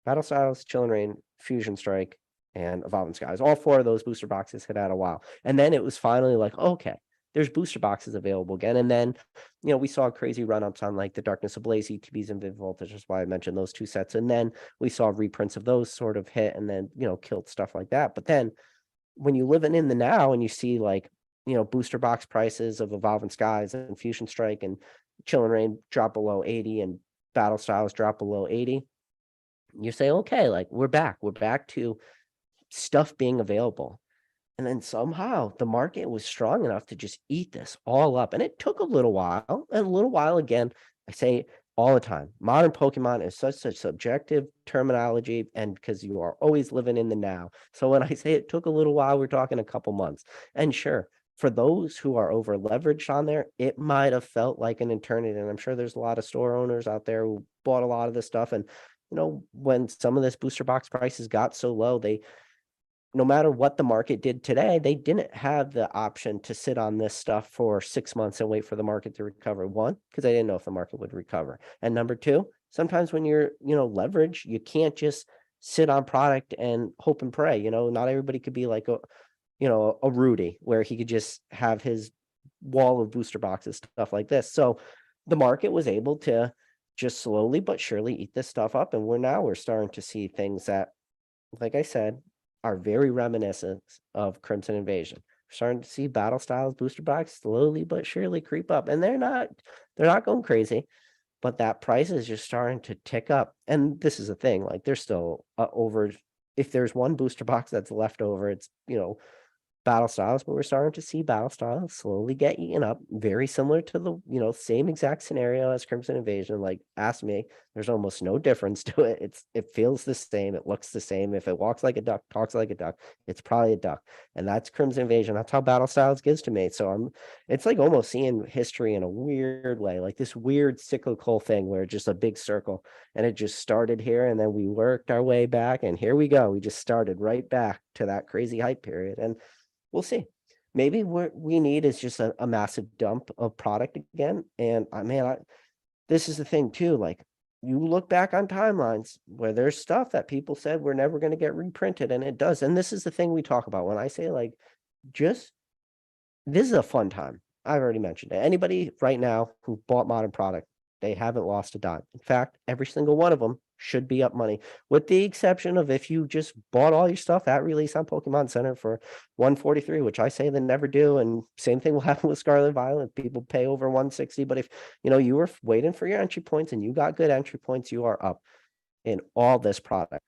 Battle Styles, Chill and Rain, Fusion Strike, and Evolving Skies. All 4 of those booster boxes hit out a while. And then it was finally like, okay, there's booster boxes available again. And then, we saw crazy run-ups on like the Darkness Ablaze, ETBs, and Vivid Voltage. That's why I mentioned those 2 sets. And then we saw reprints of those sort of hit and then, killed stuff like that. But then when you live in the now and you see like, booster box prices of Evolving Skies and Fusion Strike and Chill and Rain drop below 80 and Battle Styles drop below 80, you say, okay, like we're back to stuff being available. And then somehow the market was strong enough to just eat this all up. And it took a little while, and a little while again. I say all the time, modern Pokemon is such a subjective terminology, and because you are always living in the now. So when I say it took a little while, we're talking a couple months. And sure, for those who are over leveraged on there, it might have felt like an eternity. And I'm sure there's a lot of store owners out there who bought a lot of this stuff. And when some of this booster box prices got so low, no matter what the market did today, they didn't have the option to sit on this stuff for 6 months and wait for the market to recover. One, because they didn't know if the market would recover. And number two, sometimes when you're, leverage, you can't just sit on product and hope and pray. Not everybody could be like a Rudy, where he could just have his wall of booster boxes, stuff like this. So the market was able to just slowly but surely eat this stuff up. And we're starting to see things that, like I said, are very reminiscent of Crimson Invasion. We're starting to see Battle Styles booster box slowly but surely creep up. And they're not going crazy, but that price is just starting to tick up. And this is the thing, like there's still over, if there's one booster box that's left over, it's, Battle Styles, but we're starting to see Battle Styles slowly get eaten up, very similar to the, same exact scenario as Crimson Invasion. Like, ask me, there's almost no difference to it. It feels the same, it looks the same. If it walks like a duck, talks like a duck, it's probably a duck. And that's Crimson Invasion. That's how Battle Styles gives to me. So it's like almost seeing history in a weird way, like this weird cyclical thing where it's just a big circle, and it just started here, and then we worked our way back, and here we go. We just started right back to that crazy hype period. And we'll see. Maybe what we need is just a massive dump of product again. And this is the thing too. Like, you look back on timelines where there's stuff that people said we're never going to get reprinted, and it does. And this is the thing we talk about when I say, like, this is a fun time. I've already mentioned it. Anybody right now who bought modern product, they haven't lost a dime. In fact, every single one of them should be up money, with the exception of if you just bought all your stuff at release on Pokemon Center for 143, which I say they never do. And same thing will happen with Scarlet and Violet. People pay over 160. But if you were waiting for your entry points and you got good entry points, you are up in all this product.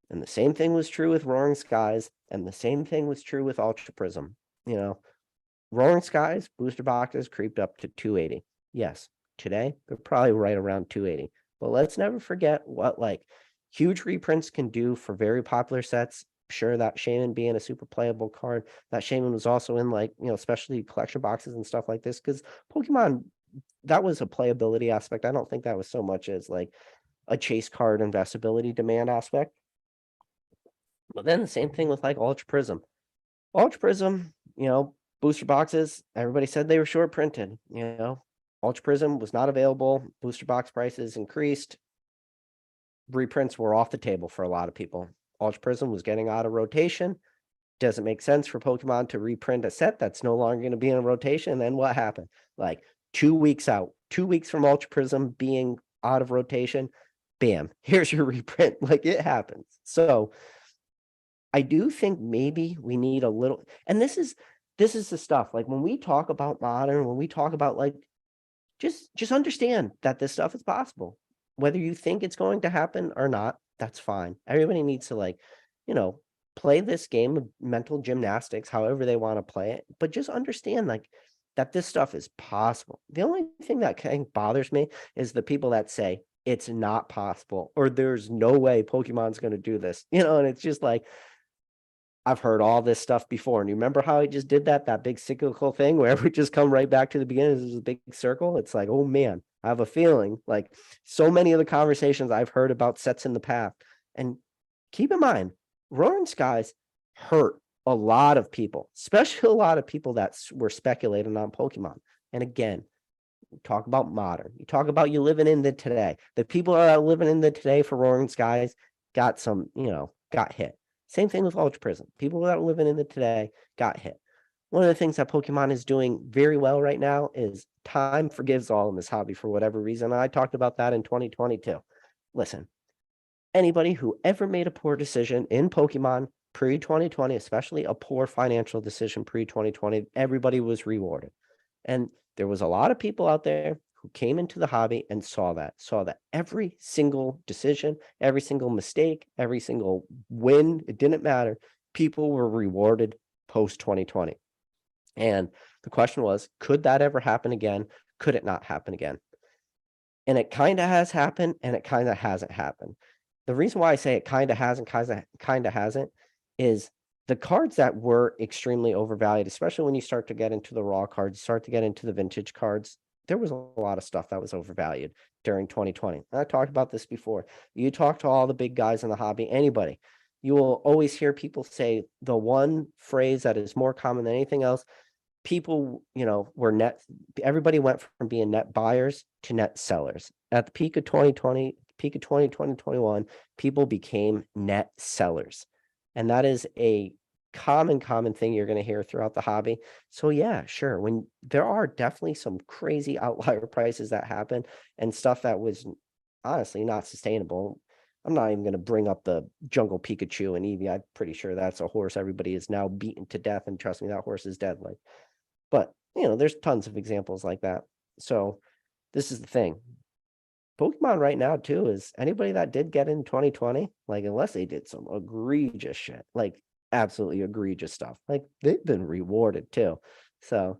And the same thing was true with Roaring Skies, and the same thing was true with Ultra Prism. Roaring Skies booster boxes creeped up to 280. Yes, today they're probably right around 280. But let's never forget what like huge reprints can do for very popular sets. Sure, that Shaman being a super playable card, that Shaman was also in like, especially collection boxes and stuff like this, because Pokemon, that was a playability aspect. I don't think that was so much as like a chase card investability demand aspect. But then the same thing with like Ultra Prism. Ultra Prism, booster boxes, everybody said they were short printed, Ultra Prism was not available. Booster box prices increased. Reprints were off the table for a lot of people. Ultra Prism was getting out of rotation. Doesn't make sense for Pokemon to reprint a set that's no longer going to be in a rotation. And then what happened? Like 2 weeks out, 2 weeks from Ultra Prism being out of rotation, bam, here's your reprint. Like, it happens. So I do think maybe we need a little, and this is the stuff, like when we talk about modern, when we talk about like, just understand that this stuff is possible. Whether you think it's going to happen or not, that's fine. Everybody needs to like, play this game of mental gymnastics however they want to play it. But just understand, like, that this stuff is possible. The only thing that kind of bothers me is the people that say it's not possible or there's no way Pokemon's going to do this, and it's just like, I've heard all this stuff before. And you remember how I just did that big cyclical thing where we just come right back to the beginning. This is a big circle. It's like, oh man, I have a feeling like so many of the conversations I've heard about sets in the past. And keep in mind, Roaring Skies hurt a lot of people, especially a lot of people that were speculating on Pokemon. And again, you talk about modern, you talk about you living in the today. The people that are living in the today for Roaring Skies got some, got hit. Same thing with Ultra Prism. People that are living in the today got hit. One of the things that Pokemon is doing very well right now is time forgives all in this hobby for whatever reason. I talked about that in 2022. Listen, anybody who ever made a poor decision in Pokemon pre-2020, especially a poor financial decision pre-2020, everybody was rewarded. And there was a lot of people out there who came into the hobby and saw that every single decision, every single mistake, every single win, it didn't matter. People were rewarded post 2020. And the question was, could that ever happen again? Could it not happen again? And it kind of has happened and it kind of hasn't happened. The reason why I say it kind of hasn't is the cards that were extremely overvalued, especially when you start to get into the raw cards, start to get into the vintage cards, there was a lot of stuff that was overvalued during 2020. And I talked about this before. You talk to all the big guys in the hobby, anybody, you will always hear people say the one phrase that is more common than anything else. People, were everybody went from being net buyers to net sellers. At the peak of 2020, 2021, people became net sellers. And that is a common thing you're going to hear throughout the hobby. So yeah, sure. When there are definitely some crazy outlier prices that happen and stuff that was honestly not sustainable. I'm not even going to bring up the Jungle Pikachu and Eevee. I'm pretty sure that's a horse everybody is now beaten to death. And trust me, that horse is dead. But there's tons of examples like that. So this is the thing. Pokemon right now too is anybody that did get in 2020, unless they did some egregious shit, absolutely egregious stuff, they've been rewarded too. So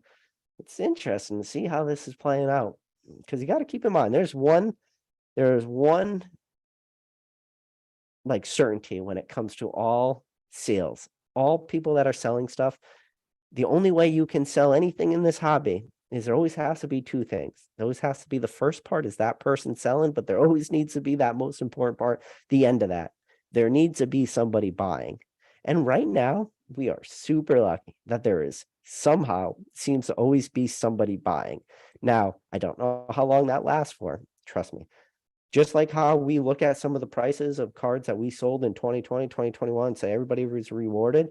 it's interesting to see how this is playing out, because you got to keep in mind there's one certainty when it comes to all sales, all people that are selling stuff. The only way you can sell anything in this hobby is there always has to be two things. There always has to be the first part is that person selling, but there always needs to be that most important part, the end of that. There needs to be somebody buying. And right now, we are super lucky that there is somehow seems to always be somebody buying. Now, I don't know how long that lasts for. Trust me. Just like how we look at some of the prices of cards that we sold in 2020, 2021, say everybody was rewarded,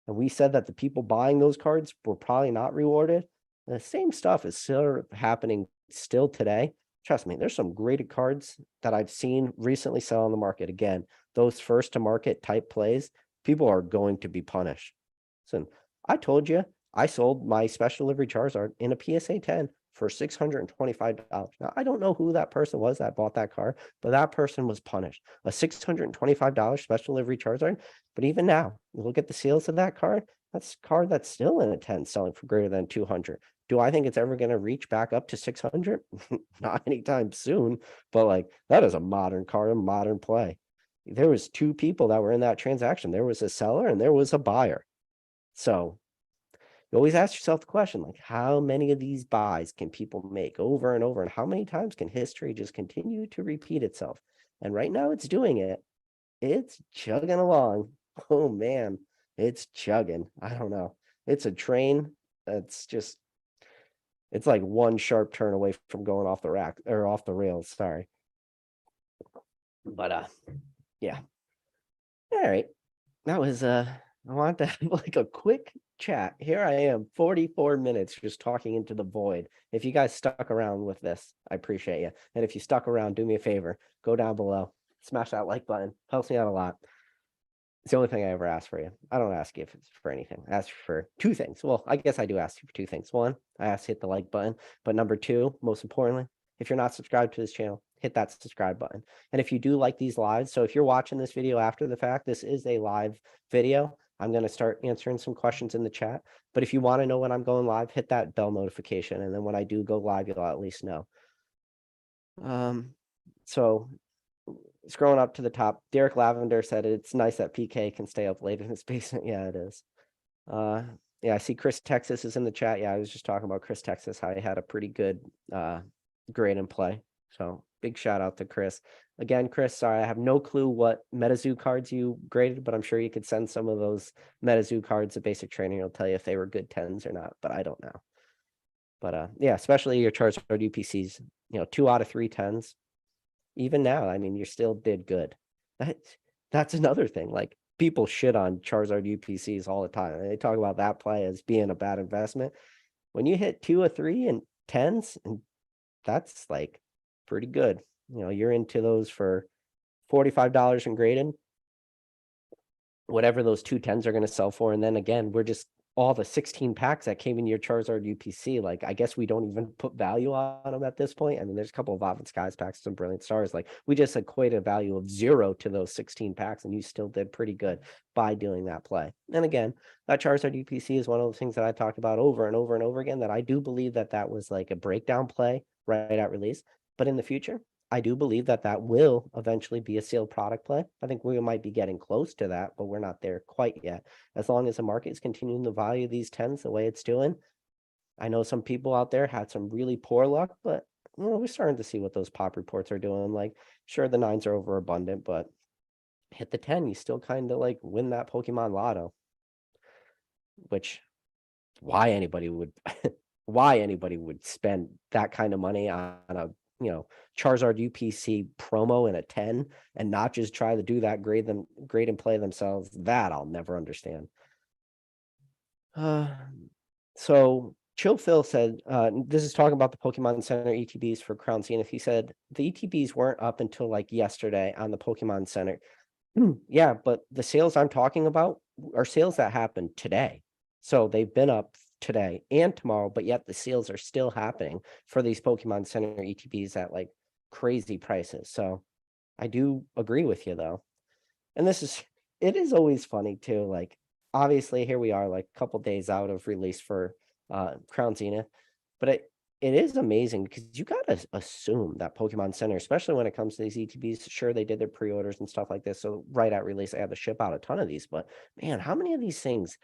and we said that the people buying those cards were probably not rewarded. The same stuff is still happening still today. Trust me, there's some graded cards that I've seen recently sell on the market. Again, those first to market type plays, people are going to be punished. So I told you, I sold my special delivery Charizard in a PSA 10 for $625. Now, I don't know who that person was that bought that card, but that person was punished. A $625 special delivery Charizard. But even now, you look at the sales of that card, that's a card that's still in a 10 selling for greater than 200. Do I think it's ever going to reach back up to 600? Not anytime soon, but that is a modern card, a modern play. There was two people that were in that transaction. There was a seller and there was a buyer. So you always ask yourself the question, how many of these buys can people make over and over? And how many times can history just continue to repeat itself? And right now it's doing it. It's chugging along. Oh man, it's chugging. I don't know. It's a train that's just, it's like one sharp turn away from going off the rack or off the rails. Sorry. But yeah. All right. That was I wanted to have a quick chat. Here I am, 44 minutes just talking into the void. If you guys stuck around with this, I appreciate you. And if you stuck around, do me a favor, go down below, smash that like button, helps me out a lot. It's the only thing I ever ask for you. I don't ask you if it's for anything. I ask for two things. Well, I guess I do ask you for two things. One, I ask hit the like button, but number two, most importantly, if you're not subscribed to this channel, hit that subscribe button. And if you do like these lives, so if you're watching this video after the fact, this is a live video. I'm going to start answering some questions in the chat. But if you want to know when I'm going live, hit that bell notification. And then when I do go live, you'll at least know. So scrolling up to the top, Derek Lavender said it's nice that PK can stay up late in his basement. Yeah, it is. Yeah, I see Chris Texas is in the chat. Yeah, I was just talking about Chris Texas, how he had a pretty good grade in play. So big shout out to Chris. Again, Chris, sorry, I have no clue what MetaZoo cards you graded, but I'm sure you could send some of those MetaZoo cards to basic training. It'll tell you if they were good 10s or not, but I don't know. But yeah, especially your Charizard UPCs, 2 out of 3 10s. Even now, I mean, you still did good. That's another thing. Like, people shit on Charizard UPCs all the time. They talk about that play as being a bad investment. When you hit 2 or 3 and 10s, and that's like pretty good. You're into those for $45 in grading, whatever those 2 10s are going to sell for. And then again, we're just all the 16 packs that came in your Charizard UPC. Like, I guess we don't even put value on them at this point. I mean, there's a couple of Oven Skies packs, some Brilliant Stars. Like, we just equated a value of 0 to those 16 packs, and you still did pretty good by doing that play. And again, that Charizard UPC is one of the things that I talked about over and over and over again, that I do believe that that was like a breakdown play right at release. But in the future, I do believe that that will eventually be a sealed product play. I think we might be getting close to that, but we're not there quite yet. As long as the market is continuing to value these 10s the way it's doing, I know some people out there had some really poor luck, but we're starting to see what those pop reports are doing. Like, sure, the 9s are overabundant, but hit the 10, you still kind of like win that Pokemon Lotto, which why anybody would spend that kind of money on a Charizard UPC promo in a 10 and not just try to do that grade and play themselves. That I'll never understand. So Chill Phil said, this is talking about the Pokemon Center ETBs for Crown Zenith. He said the ETBs weren't up until like yesterday on the Pokemon Center. Yeah, but the sales I'm talking about are sales that happened today. So they've been up today and tomorrow, but yet the sales are still happening for these Pokemon Center ETBs at like crazy prices. So I do agree with you though. And it is always funny too. Like, obviously here we are like a couple days out of release for Crown Zenith, but it is amazing because you gotta assume that Pokemon Center, especially when it comes to these ETBs, sure, they did their pre-orders and stuff like this, so right at release they had to ship out a ton of these, but man, how many of these things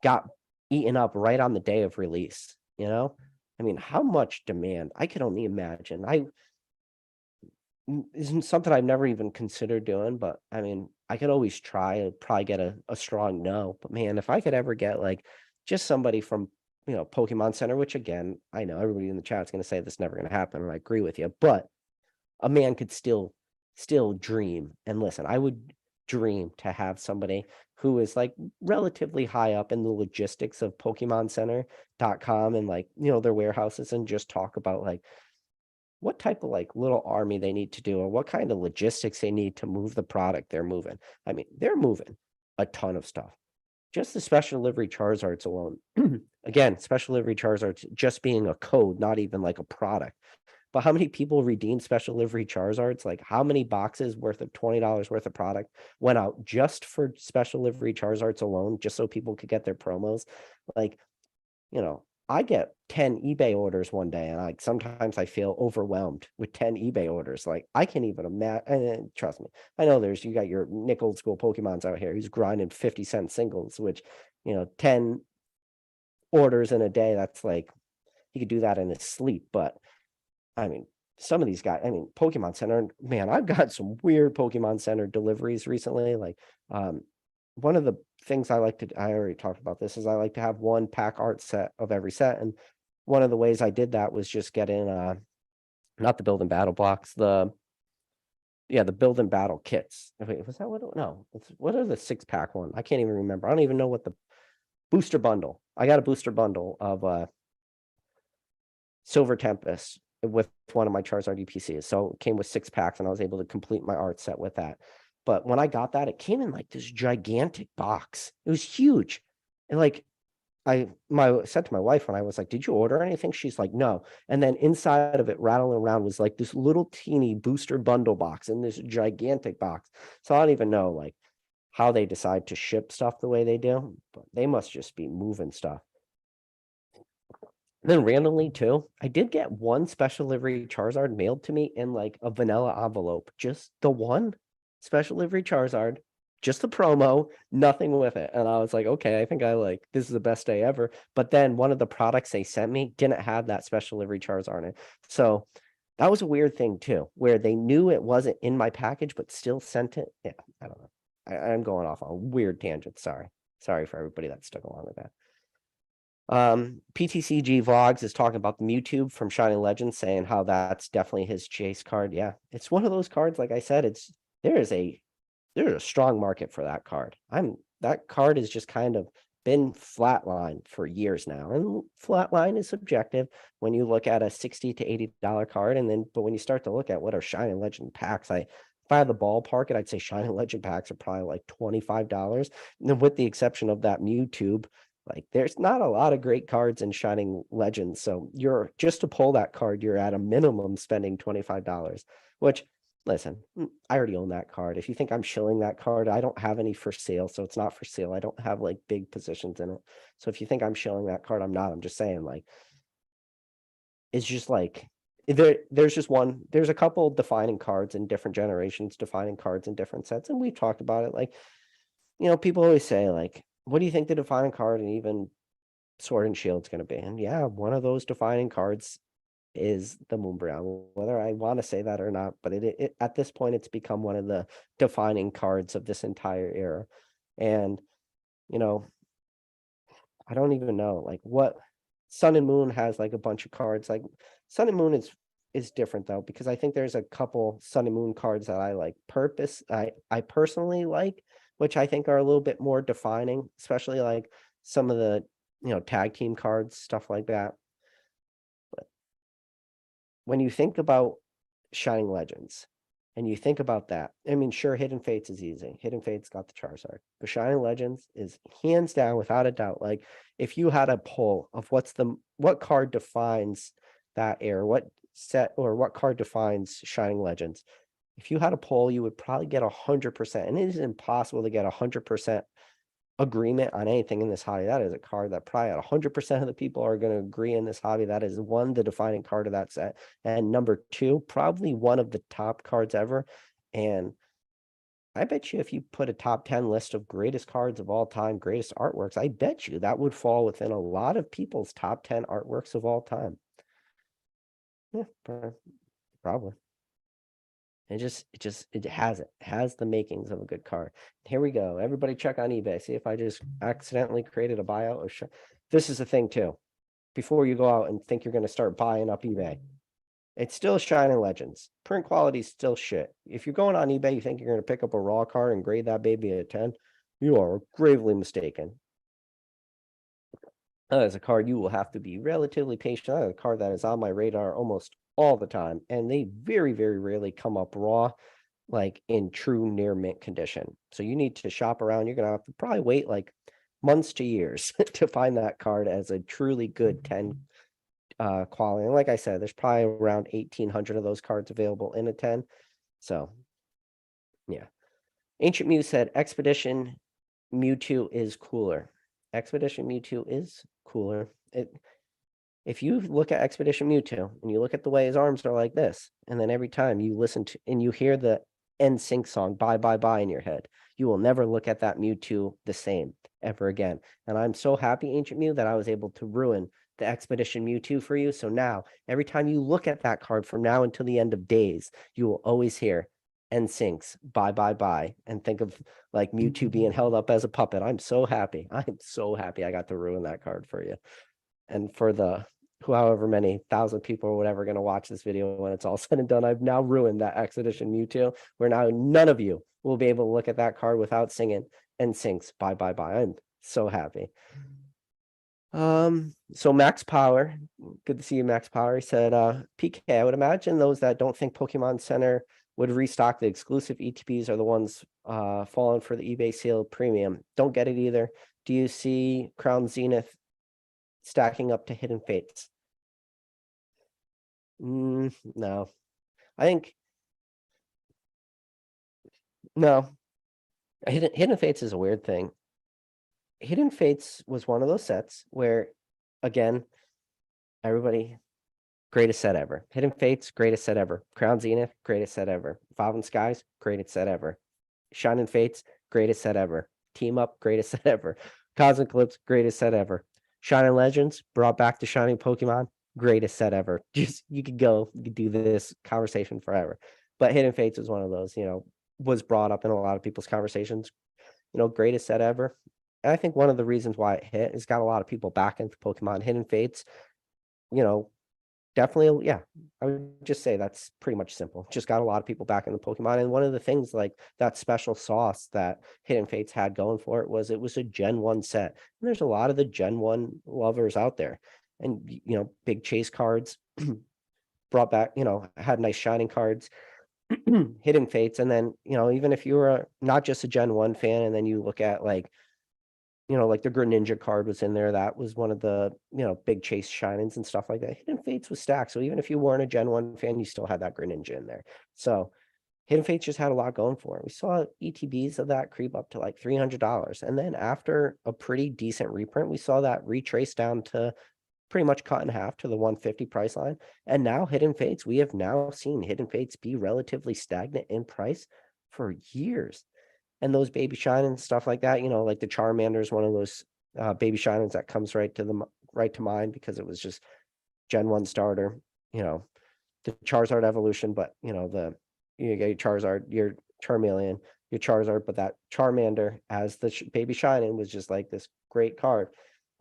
got eaten up right on the day of release? I mean, how much demand? I can only imagine. Isn't something I've never even considered doing, but I mean, I could always try. I'd probably get a strong no, but man, if I could ever get like just somebody from Pokemon Center, which again, I know everybody in the chat is going to say this is never going to happen, and I agree with you, but a man could still dream. And listen, I would dream to have somebody who is like relatively high up in the logistics of PokemonCenter.com and like, their warehouses, and just talk about like what type of like little army they need to do or what kind of logistics they need to move the product they're moving. I mean, they're moving a ton of stuff. Just the special delivery Charizards alone. Again, special delivery Charizards just being a code, not even like a product. But how many people redeemed special delivery Charizards? Like, how many boxes worth of $20 worth of product went out just for special delivery Charizards alone, just so people could get their promos? Like, I get 10 eBay orders one day, and like sometimes I feel overwhelmed with 10 eBay orders. Like, I can't even imagine. And trust me, I know you got your Nick old school Pokemons out here who's grinding 50-cent singles, which 10 orders in a day, that's like he could do that in his sleep. But I mean, some of these guys, I mean, Pokemon Center, man, I've got some weird Pokemon Center deliveries recently. Like, one of the things I already talked about this, is I like to have one pack art set of every set. And one of the ways I did that was just getting, not the build and battle blocks, the build and battle kits. Wait, was that what are the 6-pack one? I can't even remember. I don't even know what the booster bundle. I got a booster bundle of, Silver Tempest with one of my Charizard UPCs. So it came with 6 packs, and I was able to complete my art set with that. But when I got that, it came in like this gigantic box. It was huge. And like, I said to my wife when I was like, did you order anything? She's like, no. And then inside of it, rattling around, was like this little teeny booster bundle box in this gigantic box. So I don't even know like how they decide to ship stuff the way they do, but they must just be moving stuff. Then randomly too, I did get one special delivery Charizard mailed to me in like a vanilla envelope. Just the one special delivery Charizard, just the promo, nothing with it. And I was like, okay, I think this is the best day ever. But then one of the products they sent me didn't have that special delivery Charizard in it. So that was a weird thing too, where they knew it wasn't in my package, but still sent it. Yeah, I don't know. I'm going off on a weird tangent. Sorry for everybody that stuck along with that. PTCG Vlogs is talking about the Mewtwo from Shining Legends, saying how that's definitely his chase card. Yeah, it's one of those cards. Like I said, there's a strong market for that card. That card has just kind of been flatline for years now, and flatline is subjective when you look at a $60 to $80 card, but when you start to look at what are Shining Legend packs, if I had the ballpark, I'd say Shining Legend packs are probably like $25. And then with the exception of that Mewtwo, like there's not a lot of great cards in Shining Legends. So you're just to pull that card, you're at a minimum spending $25, which listen, I already own that card. If you think I'm shilling that card, I don't have any for sale, so it's not for sale. I don't have like big positions in it. So if you think I'm shilling that card, I'm not. I'm just saying like it's just like there's a couple defining cards in different generations, defining cards in different sets, and we've talked about it. Like, people always say like, what do you think the defining card and even Sword and Shield's going to be? And yeah, one of those defining cards is the Moonbreon, whether I want to say that or not, but it at this point it's become one of the defining cards of this entire era. And I don't even know like what Sun and Moon has like a bunch of cards. Like Sun and Moon is different though, because I think there's a couple Sun and Moon cards that I personally like, which I think are a little bit more defining, especially like some of the tag team cards, stuff like that. But when you think about Shining Legends and you think about that, I mean, sure, Hidden Fates is easy. Hidden Fates got the Charizard, but Shining Legends is hands down, without a doubt. Like if you had a poll of what card defines that era, what set or what card defines Shining Legends, if you had a poll, you would probably get 100%, and it is impossible to get 100% agreement on anything in this hobby. That is a card that probably at 100% of the people are going to agree in this hobby. That is one, the defining card of that set, and number two, probably one of the top cards ever. And I bet you if you put a top 10 list of greatest cards of all time, greatest artworks, I bet you that would fall within a lot of people's top 10 artworks of all time. Yeah, probably. It has the makings of a good card. Here we go. Everybody check on eBay. See if I just accidentally created a buyout. This is the thing too. Before you go out and think you're going to start buying up eBay, it's still Shining Legends. Print quality is still shit. If you're going on eBay, you think you're going to pick up a raw card and grade that baby a 10, you are gravely mistaken. That is a card you will have to be relatively patient. That is a card that is on my radar almost all the time, and they very, very rarely come up raw, like in true near mint condition. So you need to shop around. You're gonna have to probably wait like months to years to find that card as a truly good 10 quality. And like I said, there's probably around 1,800 of those cards available in a 10. So yeah. Ancient Mew said Expedition Mewtwo is cooler. Expedition Mewtwo is cooler. If you look at Expedition Mewtwo and you look at the way his arms are like this, and then every time you listen to and you hear the NSYNC song "Bye Bye Bye" in your head, you will never look at that Mewtwo the same ever again. And I'm so happy, Ancient Mew, that I was able to ruin the Expedition Mewtwo for you. So now, every time you look at that card from now until the end of days, you will always hear NSYNC's "Bye Bye Bye" and think of like Mewtwo being held up as a puppet. I'm so happy. I'm so happy I got to ruin that card for you. And for the however many thousand people or whatever are going to watch this video when it's all said and done, I've now ruined that Expedition Mewtwo, where now none of you will be able to look at that card without singing NSYNC's "Bye Bye Bye." I'm so happy. So Max Power, good to see you, Max Power. He said, PK, I would imagine those that don't think Pokemon Center would restock the exclusive ETPs are the ones falling for the eBay sale premium. Don't get it either. Do you see Crown Zenith stacking up to Hidden Fates? No. I think no. Hidden Fates is a weird thing. Hidden Fates was one of those sets where, again, everybody, greatest set ever. Hidden Fates, greatest set ever. Crown Zenith, greatest set ever. Evolving Skies, greatest set ever. Shining Fates, greatest set ever. Team Up, greatest set ever. Cosmic Eclipse, greatest set ever. Shining Legends, brought back to Shining Pokemon, greatest set ever. Just, you could do this conversation forever. But Hidden Fates was one of those, was brought up in a lot of people's conversations, greatest set ever. And I think one of the reasons why it hit is got a lot of people back into Pokemon. Hidden Fates, definitely, yeah, I would just say that's pretty much simple. Just got a lot of people back into Pokemon. And one of the things, like that special sauce that Hidden Fates had going for it was a Gen 1 set. And there's a lot of the Gen 1 lovers out there. And, big chase cards brought back, had nice shining cards, Hidden Fates. And then, even if you were not just a Gen 1 fan, and then you look at like the Greninja card was in there. That was one of the, big chase shinings and stuff like that. Hidden Fates was stacked. So even if you weren't a Gen 1 fan, you still had that Greninja in there. So Hidden Fates just had a lot going for it. We saw ETBs of that creep up to like $300. And then after a pretty decent reprint, we saw that retrace down to pretty much cut in half to the 150 price line. And now Hidden Fates, we have now seen Hidden Fates be relatively stagnant in price for years. And those baby shine and stuff like that, like the Charmander is one of those baby shinings that comes right to mind, because it was just Gen 1 starter, the Charizard evolution, but you get your Charizard, your Charmeleon, your Charizard, but that Charmander as the baby shining was just like this great card.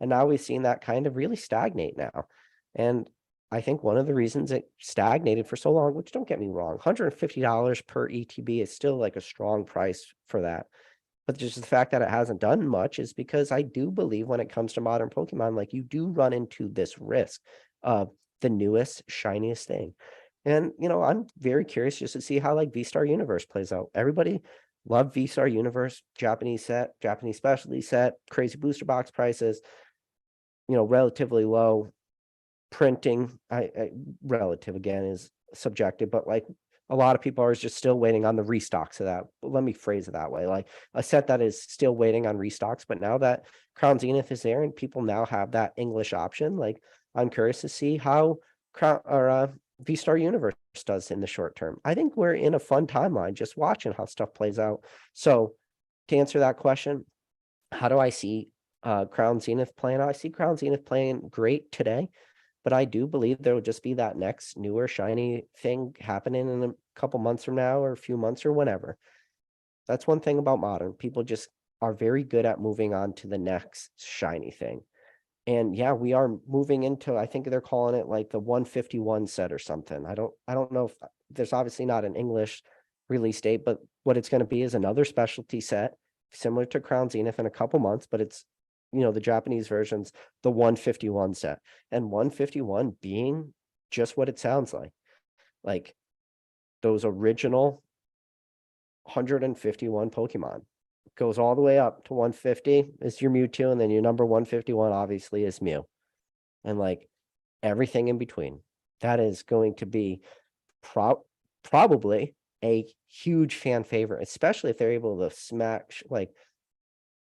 And now we've seen that kind of really stagnate now. And I think one of the reasons it stagnated for so long, which don't get me wrong, $150 per ETB is still like a strong price for that. But just the fact that it hasn't done much is because I do believe when it comes to modern Pokemon, like you do run into this risk of the newest, shiniest thing. And, I'm very curious just to see how like V-Star Universe plays out. Everybody loved V-Star Universe, Japanese set, Japanese specialty set, crazy booster box prices, relatively low printing. I relative again is subjective, but like a lot of people are just still waiting on the restocks of that. But let me phrase it that way, like a set that is still waiting on restocks. But now that Crown Zenith is there and people now have that English option, like I'm curious to see how Crown or V-Star Universe does in the short term. I think we're in a fun timeline just watching how stuff plays out. So to answer that question, how do I see Crown Zenith playing? I see Crown Zenith playing great today, but I do believe there will just be that next newer shiny thing happening in a couple months from now, or a few months, or whenever. That's one thing about modern. People just are very good at moving on to the next shiny thing. And yeah, we are moving into, I think they're calling it like the 151 set or something. I don't know if there's obviously not an English release date, but what it's going to be is another specialty set similar to Crown Zenith in a couple months, but it's, the Japanese version's the 151 set, and 151 being just what it sounds like those original 151 Pokemon. Goes all the way up to 150 is your Mewtwo, and then your number 151 obviously is Mew, and like everything in between. That is going to be probably a huge fan favorite, especially if they're able to smash, like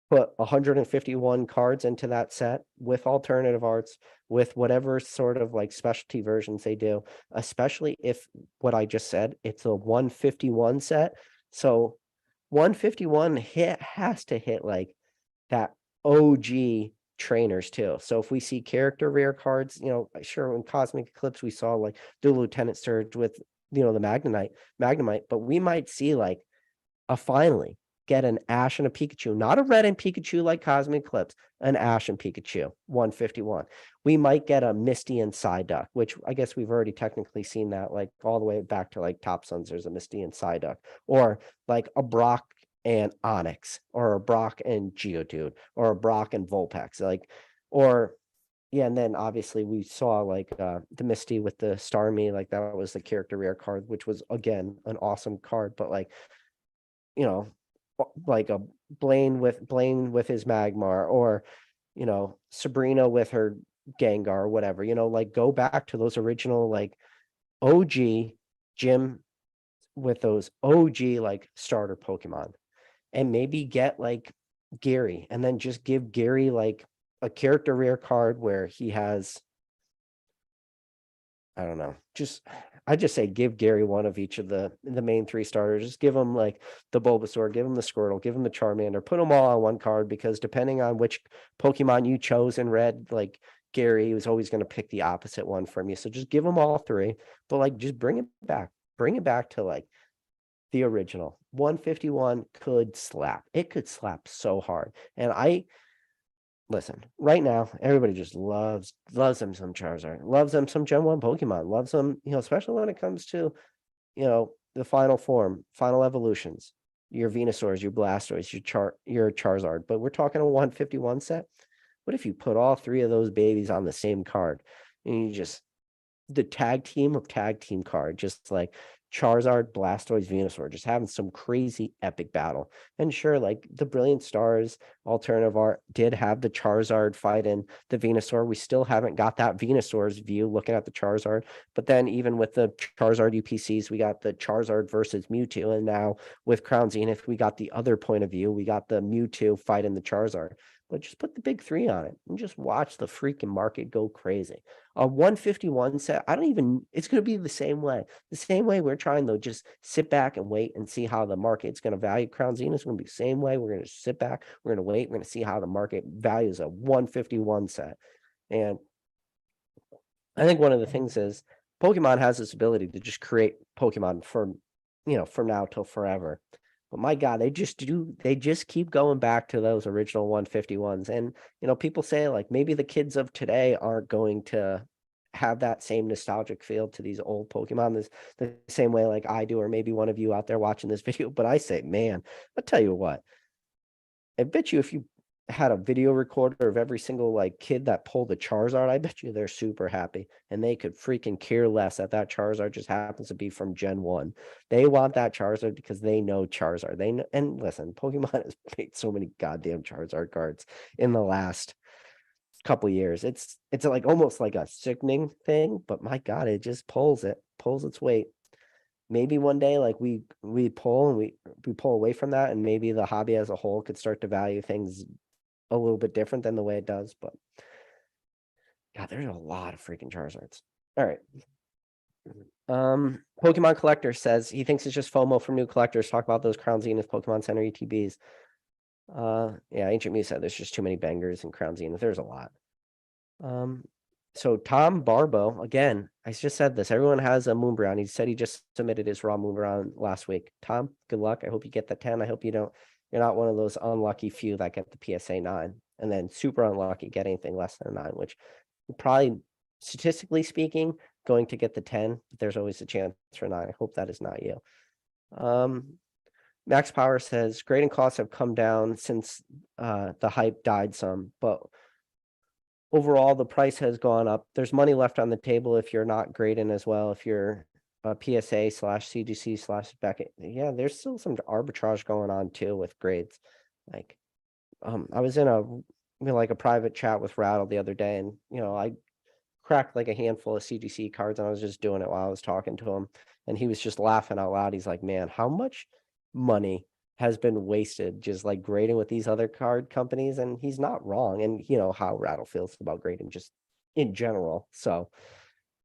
put 151 cards into that set with alternative arts, with whatever sort of like specialty versions they do, especially if what I just said, it's a 151 set. So 151 has to hit like that OG trainers too. So if we see character rare cards, sure, in Cosmic Eclipse we saw like the Lieutenant Surge with the Magnemite, but we might see like a finally get an Ash and a Pikachu, not a Red and Pikachu like Cosmic Eclipse, an Ash and Pikachu 151. We might get a Misty and Psyduck, which I guess we've already technically seen that, like all the way back to like Top Suns, there's a Misty and Psyduck, or like a Brock and Onyx, or a Brock and Geodude, or a Brock and Vulpix, like, or yeah, and then obviously we saw like the Misty with the Starmie, like that was the character rare card, which was again an awesome card, but like, like a Blaine with his Magmar, or Sabrina with her Gengar, or whatever, like go back to those original like OG gym with those OG like starter Pokemon. and maybe get like Gary, and then just give Gary like a character rare card where he has, I don't know, I just say give Gary one of each of the main 3 starters. Just give him like the Bulbasaur, give him the Squirtle, give him the Charmander, put them all on one card, because depending on which Pokemon you chose in red, like Gary was always going to pick the opposite one from you. So just give them all 3, but like just bring it back. Bring it back to like the original. 151 could slap. It could slap so hard. And listen, right now, everybody just loves them some Charizard, loves them some Gen 1 Pokemon, loves them, especially when it comes to, the final form, final evolutions, your Venusaurs, your Blastoise, your Charizard. But we're talking a 151 set. What if you put all 3 of those babies on the same card, and you just, the tag team of tag team card, just like Charizard, Blastoise, Venusaur, just having some crazy epic battle. And sure, like the Brilliant Stars alternative art did have the Charizard fight in the Venusaur. We still haven't got that Venusaur's view looking at the Charizard. But then even with the Charizard UPCs, we got the Charizard versus Mewtwo. And now with Crown Zenith, we got the other point of view. We got the Mewtwo fight in the Charizard. But just put the big 3 on it and just watch the freaking market go crazy. A 151 set, it's going to be the same way. The same way we're trying to just sit back and wait and see how the market's going to value Crown Zenith. It's going to be the same way. We're going to sit back. We're going to wait. We're going to see how the market values a 151 set. And I think one of the things is Pokemon has this ability to just create Pokemon from now till forever. But my God, they just keep going back to those original 151s. And, people say like maybe the kids of today aren't going to have that same nostalgic feel to these old Pokemon the same way like I do, or maybe one of you out there watching this video. But I say, man, I'll tell you what, I bet you if you had a video recorder of every single like kid that pulled a Charizard, I bet you they're super happy, and they could freaking care less that Charizard just happens to be from Gen 1. They want that Charizard because they know Charizard. They know, and listen, Pokemon has made so many goddamn Charizard cards in the last couple years. It's like almost like a sickening thing, but my God, it just pulls its weight. Maybe one day like we pull and we pull away from that, and maybe the hobby as a whole could start to value things a little bit different than the way it does. But God, there's a lot of freaking Charizards. All right. Pokemon Collector says he thinks it's just FOMO from new collectors. Talk about those Crown Zenith Pokemon Center ETBs. Yeah, Ancient Mew said there's just too many bangers in Crown Zenith. There's a lot. So Tom Barbo, again, I just said this. Everyone has a Moonbrown. He said he just submitted his raw Moonbrown last week. Tom, good luck. I hope you get the 10. I hope you're not one of those unlucky few that get the PSA 9, and then super unlucky get anything less than a 9, which probably, statistically speaking, going to get the 10. But there's always a chance for 9. I hope that is not you. Max Power says grading costs have come down since the hype died some, but overall the price has gone up. There's money left on the table if you're not grading as well. If you're PSA/CGC/Beckett, yeah, there's still some arbitrage going on too with grades. Like, I was in a private chat with Rattle the other day, and I cracked like a handful of CGC cards, and I was just doing it while I was talking to him, and he was just laughing out loud. He's like, "Man, how much money has been wasted just like grading with these other card companies?" And he's not wrong. And how Rattle feels about grading just in general. So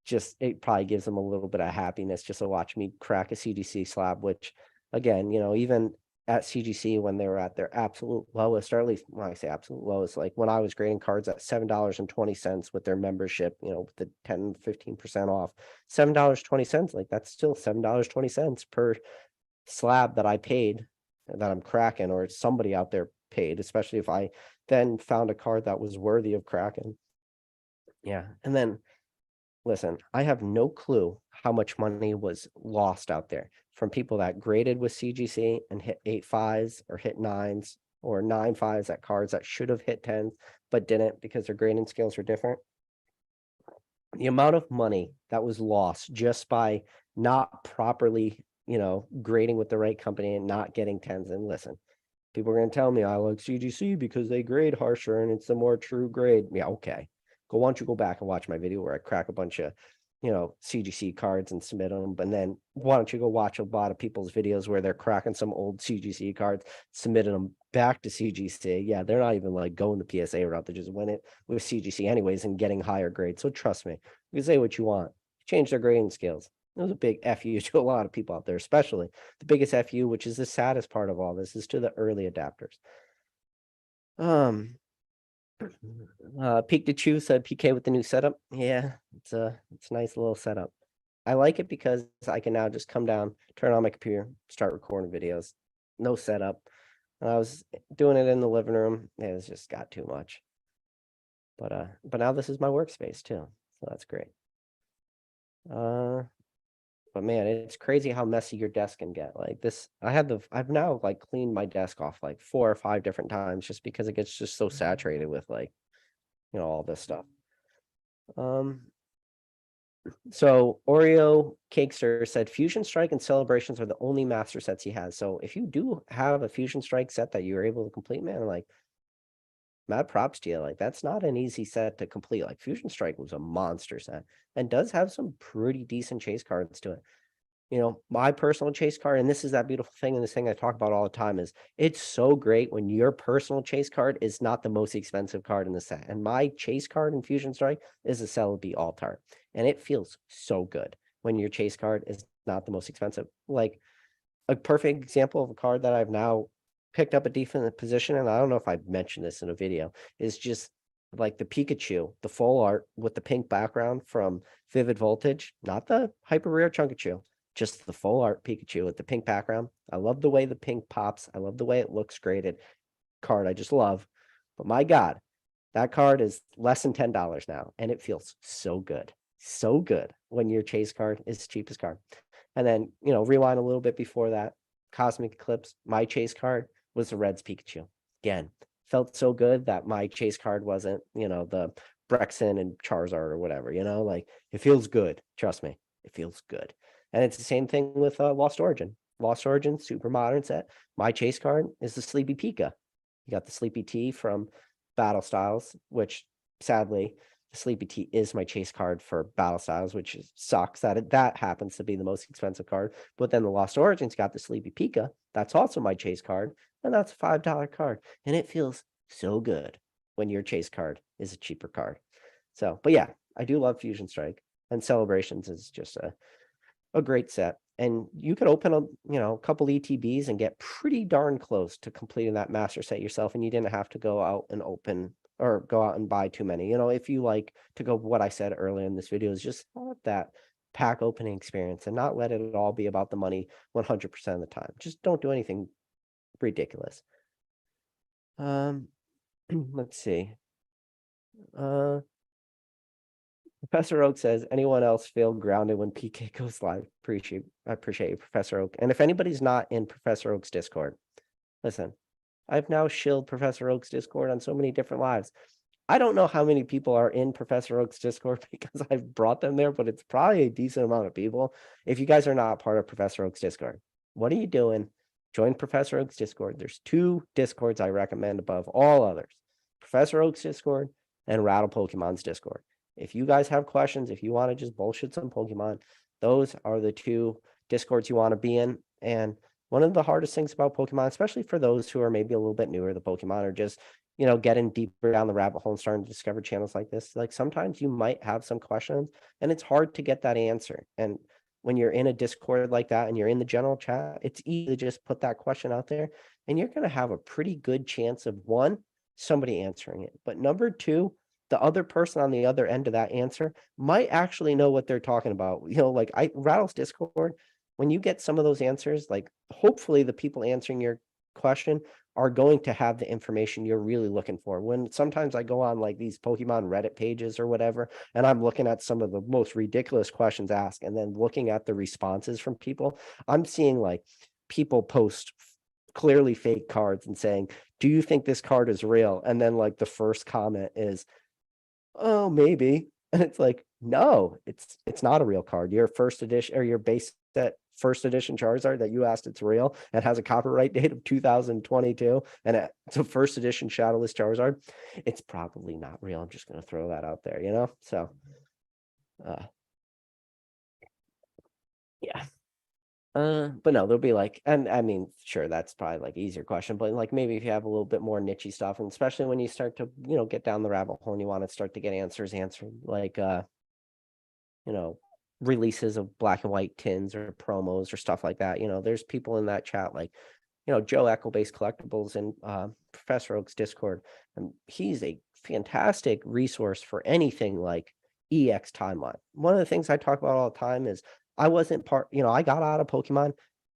just it probably gives him a little bit of happiness just to watch me crack a CGC slab, which again, even at CGC when they were at their absolute lowest, or at least when I say absolute lowest, like when I was grading cards at $7.20 with their membership, with the 10-15% off, $7.20, like that's still $7.20 per slab that I paid, that I'm cracking, or somebody out there paid, especially if I then found a card that was worthy of cracking. Yeah. And then listen, I have no clue how much money was lost out there from people that graded with CGC and hit 8.5s or hit 9s, or 9.5s at cards that should have hit 10s but didn't because their grading scales were different. The amount of money that was lost just by not properly grading with the right company and not getting 10s. And listen, people are going to tell me I like CGC because they grade harsher and it's a more true grade. Yeah, okay. Why don't you go back and watch my video where I crack a bunch of CGC cards and submit them. But then why don't you go watch a lot of people's videos where they're cracking some old CGC cards, submitting them back to CGC. Yeah, they're not even like going the PSA route. They just win it with CGC anyways and getting higher grades. So trust me, you can say what you want. Change their grading scales. It was a big FU to a lot of people out there, especially the biggest FU, which is the saddest part of all this, is to the early adapters. Pikachu said PK with the new setup. Yeah, it's a nice little setup. I like it because I can now just come down, turn on my computer, start recording videos. No setup. I was doing it in the living room. It was just got too much. But now this is my workspace too. So that's great. But man, it's crazy how messy your desk can get. Like this, I've now like cleaned my desk off like 4 or 5 different times just because it gets just so saturated with like, all this stuff. So Oreo Cakester said Fusion Strike and Celebrations are the only master sets he has. So if you do have a Fusion Strike set that you're able to complete, man, like mad props to you. Like that's not an easy set to complete. Like Fusion Strike was a monster set and does have some pretty decent chase cards to it. My personal chase card, and this is that beautiful thing, and this thing I talk about all the time, is it's so great when your personal chase card is not the most expensive card in the set. And my chase card in Fusion Strike is a Celebi Altar. And it feels so good when your chase card is not the most expensive. Like a perfect example of a card that I've now picked up a decent position, and I don't know if I've mentioned this in a video, is just like the Pikachu, the full art with the pink background from Vivid Voltage, not the hyper rare Chunkachu, just the full art Pikachu with the pink background. I love the way the pink pops. I love the way it looks graded. Card I just love. But my God, that card is less than $10 now, and it feels so good. So good when your chase card is the cheapest card. And then, rewind a little bit before that, Cosmic Eclipse, my chase card was the Reds Pikachu. Again, felt so good that my chase card wasn't, the Brexen and Charizard or whatever, like it feels good. Trust me, it feels good. And it's the same thing with Lost Origin. Lost Origin, super modern set. My chase card is the Sleepy Pika. You got the Sleepy T from Battle Styles, which sadly, the Sleepy T is my chase card for Battle Styles, which sucks that happens to be the most expensive card. But then the Lost Origins got the Sleepy Pika. That's also my chase card, and that's a $5 card. And it feels so good when your chase card is a cheaper card. So, but yeah, I do love Fusion Strike, and Celebrations is just a great set. And you could open a couple ETBs and get pretty darn close to completing that master set yourself, and you didn't have to go out and open or go out and buy too many. If you like to go, what I said earlier in this video is just have that pack opening experience and not let it all be about the money 100% of the time. Just don't do anything ridiculous. Let's see. Professor Oak says, anyone else feel grounded when PK goes live? I appreciate you, Professor Oak. And if anybody's not in Professor Oak's Discord, listen, I've now shilled Professor Oak's Discord on so many different lives. I don't know how many people are in Professor Oak's Discord because I've brought them there, but it's probably a decent amount of people. If you guys are not part of Professor Oak's Discord, what are you doing? Join Professor Oak's Discord. There's 2 Discords I recommend above all others. Professor Oak's Discord and Rattle Pokemon's Discord. If you guys have questions, if you want to just bullshit some Pokemon, those are the 2 Discords you want to be in. And one of the hardest things about Pokemon, especially for those who are maybe a little bit newer to Pokemon or just, getting deeper down the rabbit hole and starting to discover channels like this, like sometimes you might have some questions and it's hard to get that answer. And when you're in a Discord like that and you're in the general chat, it's easy to just put that question out there and you're going to have a pretty good chance of, 1, somebody answering it. But number 2, the other person on the other end of that answer might actually know what they're talking about. Like Rattle's Discord, when you get some of those answers, like hopefully the people answering your question are going to have the information you're really looking for. When sometimes I go on like these Pokemon Reddit pages or whatever, and I'm looking at some of the most ridiculous questions asked and then looking at the responses from people, I'm seeing like people post clearly fake cards and saying, do you think this card is real? And then like the first comment is, oh, maybe. And it's like, no, it's not a real card. Your first edition or your base set first edition Charizard that you asked it's real and has a copyright date of 2022 and it's a first edition Shadowless Charizard, it's probably not real. I'm just going to throw that out there, So Yeah. But no, there'll be like, and I mean, sure, that's probably like easier question, but like maybe if you have a little bit more nichey stuff, and especially when you start to, get down the rabbit hole and you want to start to get answers answered, like you know, releases of black and white tins or promos or stuff like that. There's people in that chat like, Joe Echo Based Collectibles and Professor Oak's Discord, and he's a fantastic resource for anything like EX timeline. One of the things I talk about all the time is I wasn't I got out of Pokemon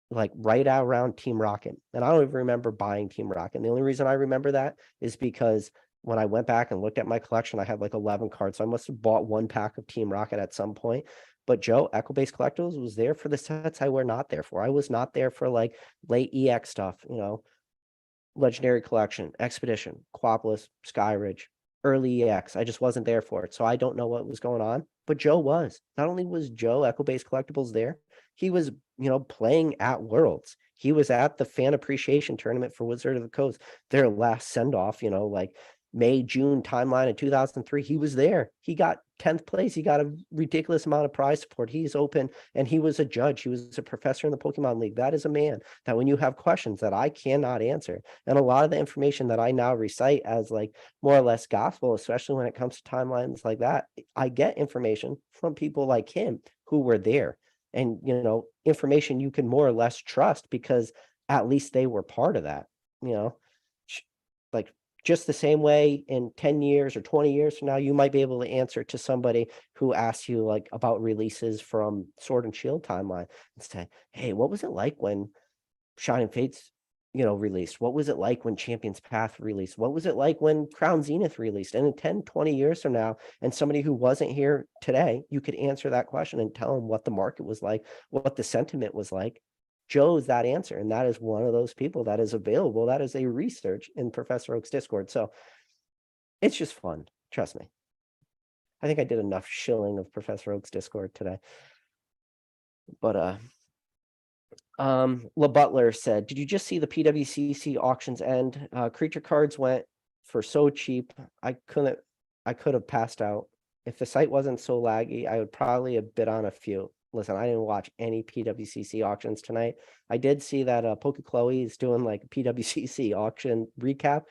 like right out around Team Rocket, and I don't even remember buying Team Rocket. And the only reason I remember that is because when I went back and looked at my collection, I had like 11 cards. So I must have bought one pack of Team Rocket at some point. But Joe, Echo Based Collectibles, was there for the sets I were not there for. I was not there for like late EX stuff, Legendary Collection, Expedition, Quapolis, Skyridge, early EX. I just wasn't there for it. So I don't know what was going on. But Joe was. Not only was Joe, Echo Based Collectibles, there, he was, playing at Worlds. He was at the fan appreciation tournament for Wizard of the Coast, their last send off, like May, June timeline in 2003. He was there. He got 10th place. He got a ridiculous amount of prize support. He's open, and he was a judge. He was a professor in the Pokemon League. That is a man that when you have questions that I cannot answer, and a lot of the information that I now recite as like more or less gospel, especially when it comes to timelines like that, I get information from people like him who were there, and information you can more or less trust because at least they were part of that. you know like just the same way in 10 years or 20 years from now, you might be able to answer to somebody who asks you like about releases from Sword and Shield timeline and say, hey, what was it like when Shining Fates, released? What was it like when Champions Path released? What was it like when Crown Zenith released? And in 10, 20 years from now, and somebody who wasn't here today, you could answer that question and tell them what the market was like, what the sentiment was like. Joe's that answer. And that is one of those people that is available. That is a research in Professor Oak's Discord. So it's just fun. Trust me. I think I did enough shilling of Professor Oak's Discord today. But La Butler said, did you just see the PWCC auctions end? Creature cards went for so cheap. I could have passed out. If the site wasn't so laggy, I would probably have bid on a few. Listen, I didn't watch any PWCC auctions tonight. I did see that Poke Chloe is doing like a PWCC auction recap.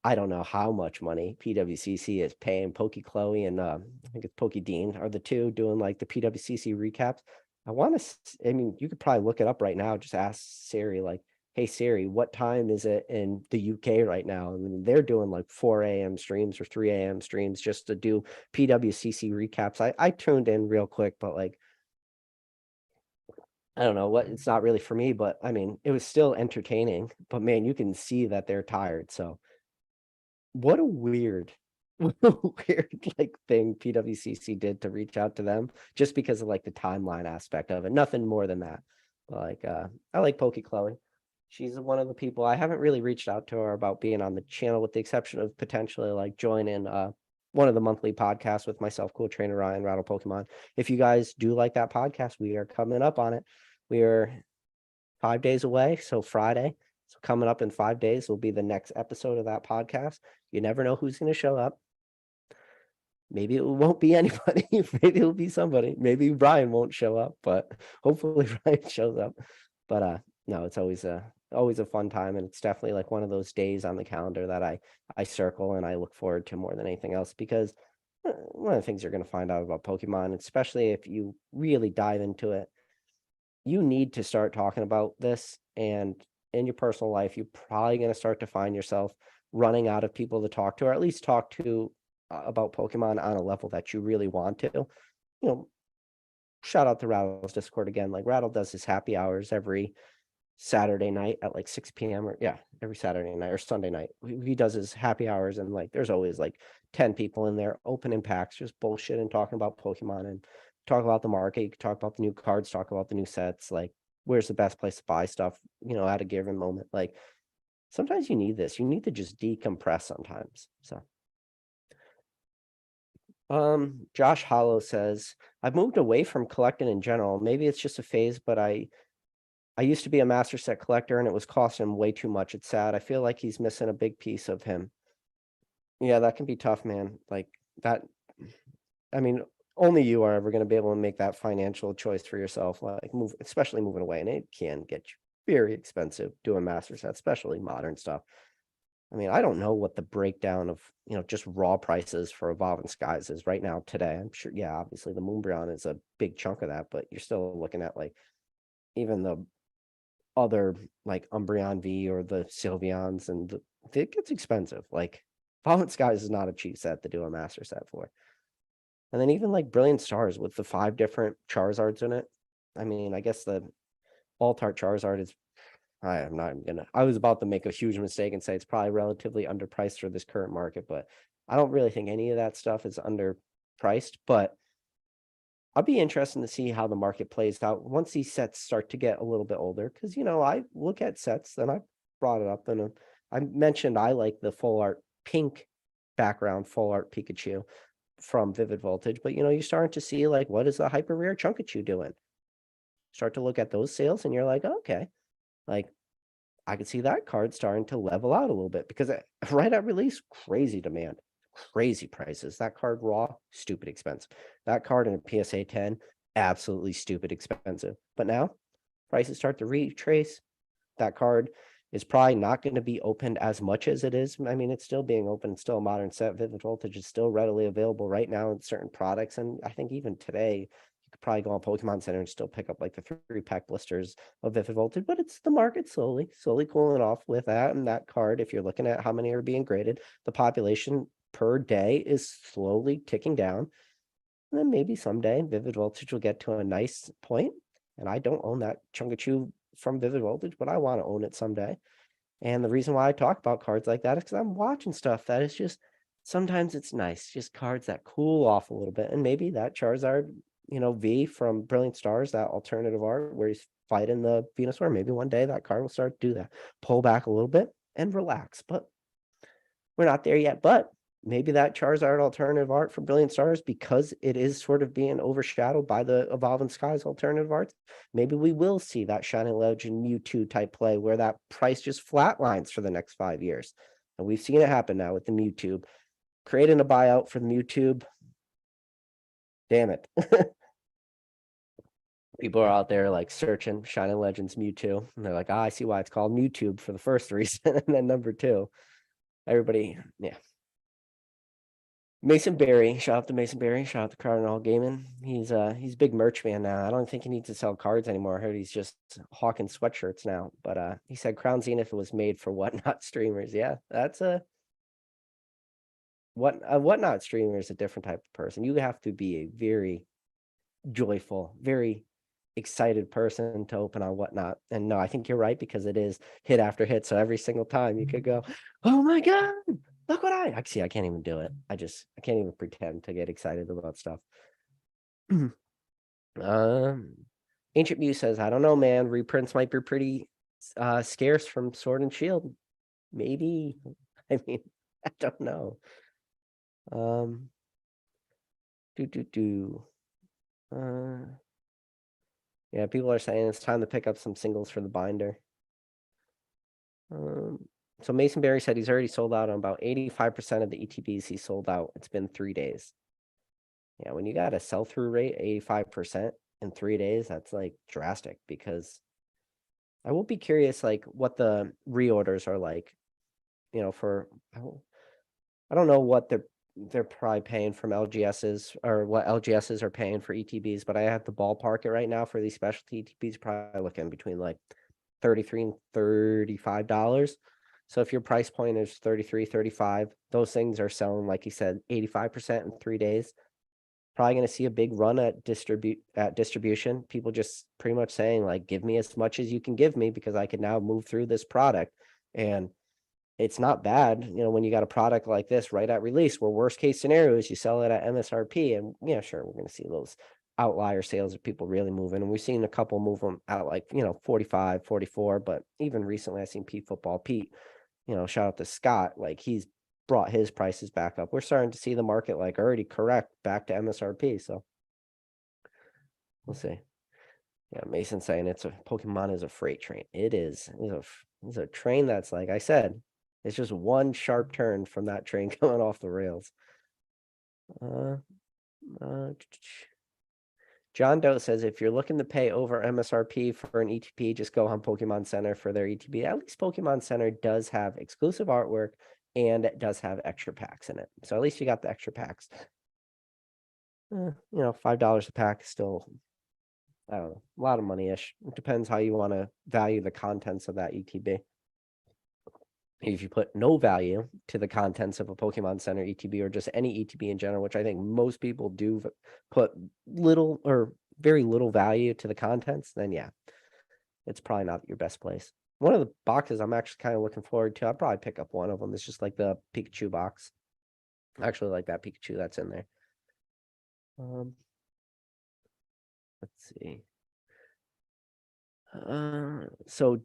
I don't know how much money PWCC is paying Poke Chloe and I think it's Poke Dean are the two doing like the PWCC recaps. I mean, you could probably look it up right now. Just ask Siri, like, hey Siri, what time is it in the UK right now? I mean, they're doing like 4 a.m. streams or 3 a.m. streams just to do PWCC recaps. I tuned in real quick, but like, I don't know what, it's not really for me, but I mean, it was still entertaining. But man, you can see that they're tired. So what a weird, what a weird like thing PWCC did to reach out to them just because of like the timeline aspect of it. Nothing more than that. Like I like Pokey Chloe. She's one of the people I haven't really reached out to her about being on the channel, with the exception of potentially like joining one of the monthly podcasts with myself, Cool Trainer Ryan, Rattle Pokemon. If you guys do like that podcast, we are coming up on it. We are 5 days away, so Friday. So coming up in 5 days will be the next episode of that podcast. You never know who's going to show up. Maybe it won't be anybody. Maybe it'll be somebody. Maybe Brian won't show up, but hopefully Brian shows up. But no, it's always a fun time, and it's definitely like one of those days on the calendar that I circle and I look forward to more than anything else, because one of the things you're going to find out about Pokemon, especially if you really dive into it, you need to start talking about this, and in your personal life, you're probably going to start to find yourself running out of people to talk to, or at least talk to about Pokemon on a level that you really want to. Shout out to Rattle's Discord again. Like, Rattle does his happy hours every Saturday night at like 6 p.m. or every Saturday night or Sunday night. He does his happy hours, and like there's always like 10 people in there opening packs, just bullshit and talking about Pokemon, and talk about the market. You can talk about the new cards, talk about the new sets, like where's the best place to buy stuff, at a given moment. Like, sometimes you need this. You need to just decompress sometimes. So Josh Hollow says, I've moved away from collecting in general. Maybe it's just a phase, but I used to be a master set collector and it was costing him way too much. It's sad. I feel like he's missing a big piece of him. Yeah, that can be tough, man. Like that. I mean, only you are ever going to be able to make that financial choice for yourself, like especially moving away, and it can get very expensive doing master sets, especially modern stuff. I mean, I don't know what the breakdown of, just raw prices for Evolving Skies is right now today. I'm sure, yeah, obviously the Moonbryon is a big chunk of that, but you're still looking at like even the other like Umbreon V or the Sylveons, and it gets expensive. Like Evolving Skies is not a cheap set to do a master set for. And then even like Brilliant Stars with the 5 different Charizards in it. I mean, I guess the Altart Charizard is, I was about to make a huge mistake and say it's probably relatively underpriced for this current market, but I don't really think any of that stuff is underpriced. But I'll be interested to see how the market plays out once these sets start to get a little bit older. Because, I look at sets, and I brought it up, and I mentioned I like the full art pink background, full art Pikachu from Vivid Voltage. But, you're starting to see like, what is the hyper rare Chunkachu doing? Start to look at those sales, and you're like, okay, like I could see that card starting to level out a little bit because right at release, crazy demand, crazy prices. That card raw, stupid expensive. That card in a PSA 10, absolutely stupid expensive. But now prices start to retrace. That card is probably not going to be opened as much as it is. I mean, it's still being opened. It's still a modern set. Vivid Voltage is still readily available right now in certain products. And I think even today, you could probably go on Pokemon Center and still pick up like the 3-pack blisters of Vivid Voltage. But it's the market slowly cooling off with that. And that card, if you're looking at how many are being graded, the population per day is slowly ticking down. And then maybe someday Vivid Voltage will get to a nice point. And I don't own that Chunkachu from Vivid Voltage, but I want to own it someday. And the reason why I talk about cards like that is because I'm watching stuff that is just, sometimes it's nice, just cards that cool off a little bit. And maybe that Charizard, V from Brilliant Stars, that alternative art where he's fighting the Venusaur, maybe one day that card will start to do that. Pull back a little bit and relax. But we're not there yet. But maybe that Charizard alternative art for Brilliant Stars, because it is sort of being overshadowed by the Evolving Skies alternative arts, maybe we will see that Shining Legend Mewtwo type play where that price just flatlines for the next 5 years. And we've seen it happen now with the Mewtwo. Creating a buyout for the Mewtwo. Damn it. People are out there like searching Shining Legends Mewtwo. And they're like, I see why it's called Mewtwo for the first reason. And then number 2, everybody, yeah. Mason Berry, shout out to Mason Berry, shout out to Cardinal Gaming. He's big merch man now. I don't think he needs to sell cards anymore. I heard he's just hawking sweatshirts now. But he said Crown Zenith was made for whatnot streamers. Yeah, that's a whatnot streamer is a different type of person. You have to be a very joyful, very excited person to open on whatnot. And no, I think you're right, because it is hit after hit. So every single time you could go, oh my God, look what I see. I can't even do it. I can't even pretend to get excited about stuff. Ancient Mew says, I don't know, man. Reprints might be pretty scarce from Sword and Shield. Maybe. I mean, I don't know. Yeah, people are saying it's time to pick up some singles for the binder. So Mason Berry said he's already sold out on about 85% of the ETBs he sold out. It's been 3 days. Yeah, when you got a sell-through rate 85% in 3 days, that's like drastic, because I will be curious like what the reorders are like, for, I don't know what they're probably paying from LGSs, or what LGSs are paying for ETBs, but I have to ballpark it right now for these specialty ETBs, probably looking between like $33 and $35. So if your price point is 33, 35, those things are selling, like you said, 85% in 3 days. Probably going to see a big run at distribution. People just pretty much saying like, give me as much as you can give me, because I can now move through this product. And it's not bad, when you got a product like this right at release, where worst case scenario is you sell it at MSRP. And yeah, sure, we're going to see those outlier sales of people really moving. And we've seen a couple move them out like, 45, 44. But even recently, I've seen Pete Football Pete, shout out to Scott, like he's brought his prices back up. We're starting to see the market like already correct back to MSRP. So we'll see. Yeah, Mason saying Pokemon is a freight train. It is. It's a train that's, like I said, it's just one sharp turn from that train going off the rails. John Doe says, if you're looking to pay over MSRP for an ETP, just go on Pokemon Center for their ETP. At least Pokemon Center does have exclusive artwork and it does have extra packs in it. So at least you got the extra packs. $5 a pack is still, I don't know, a lot of money-ish. It depends how you want to value the contents of that ETB. If you put no value to the contents of a Pokemon Center ETB or just any ETB in general, which I think most people do put little or very little value to the contents, then yeah, it's probably not your best place. One of the boxes I'm actually kind of looking forward to, I'll probably pick up one of them. It's just like the Pikachu box. I actually like that Pikachu that's in there. Let's see. So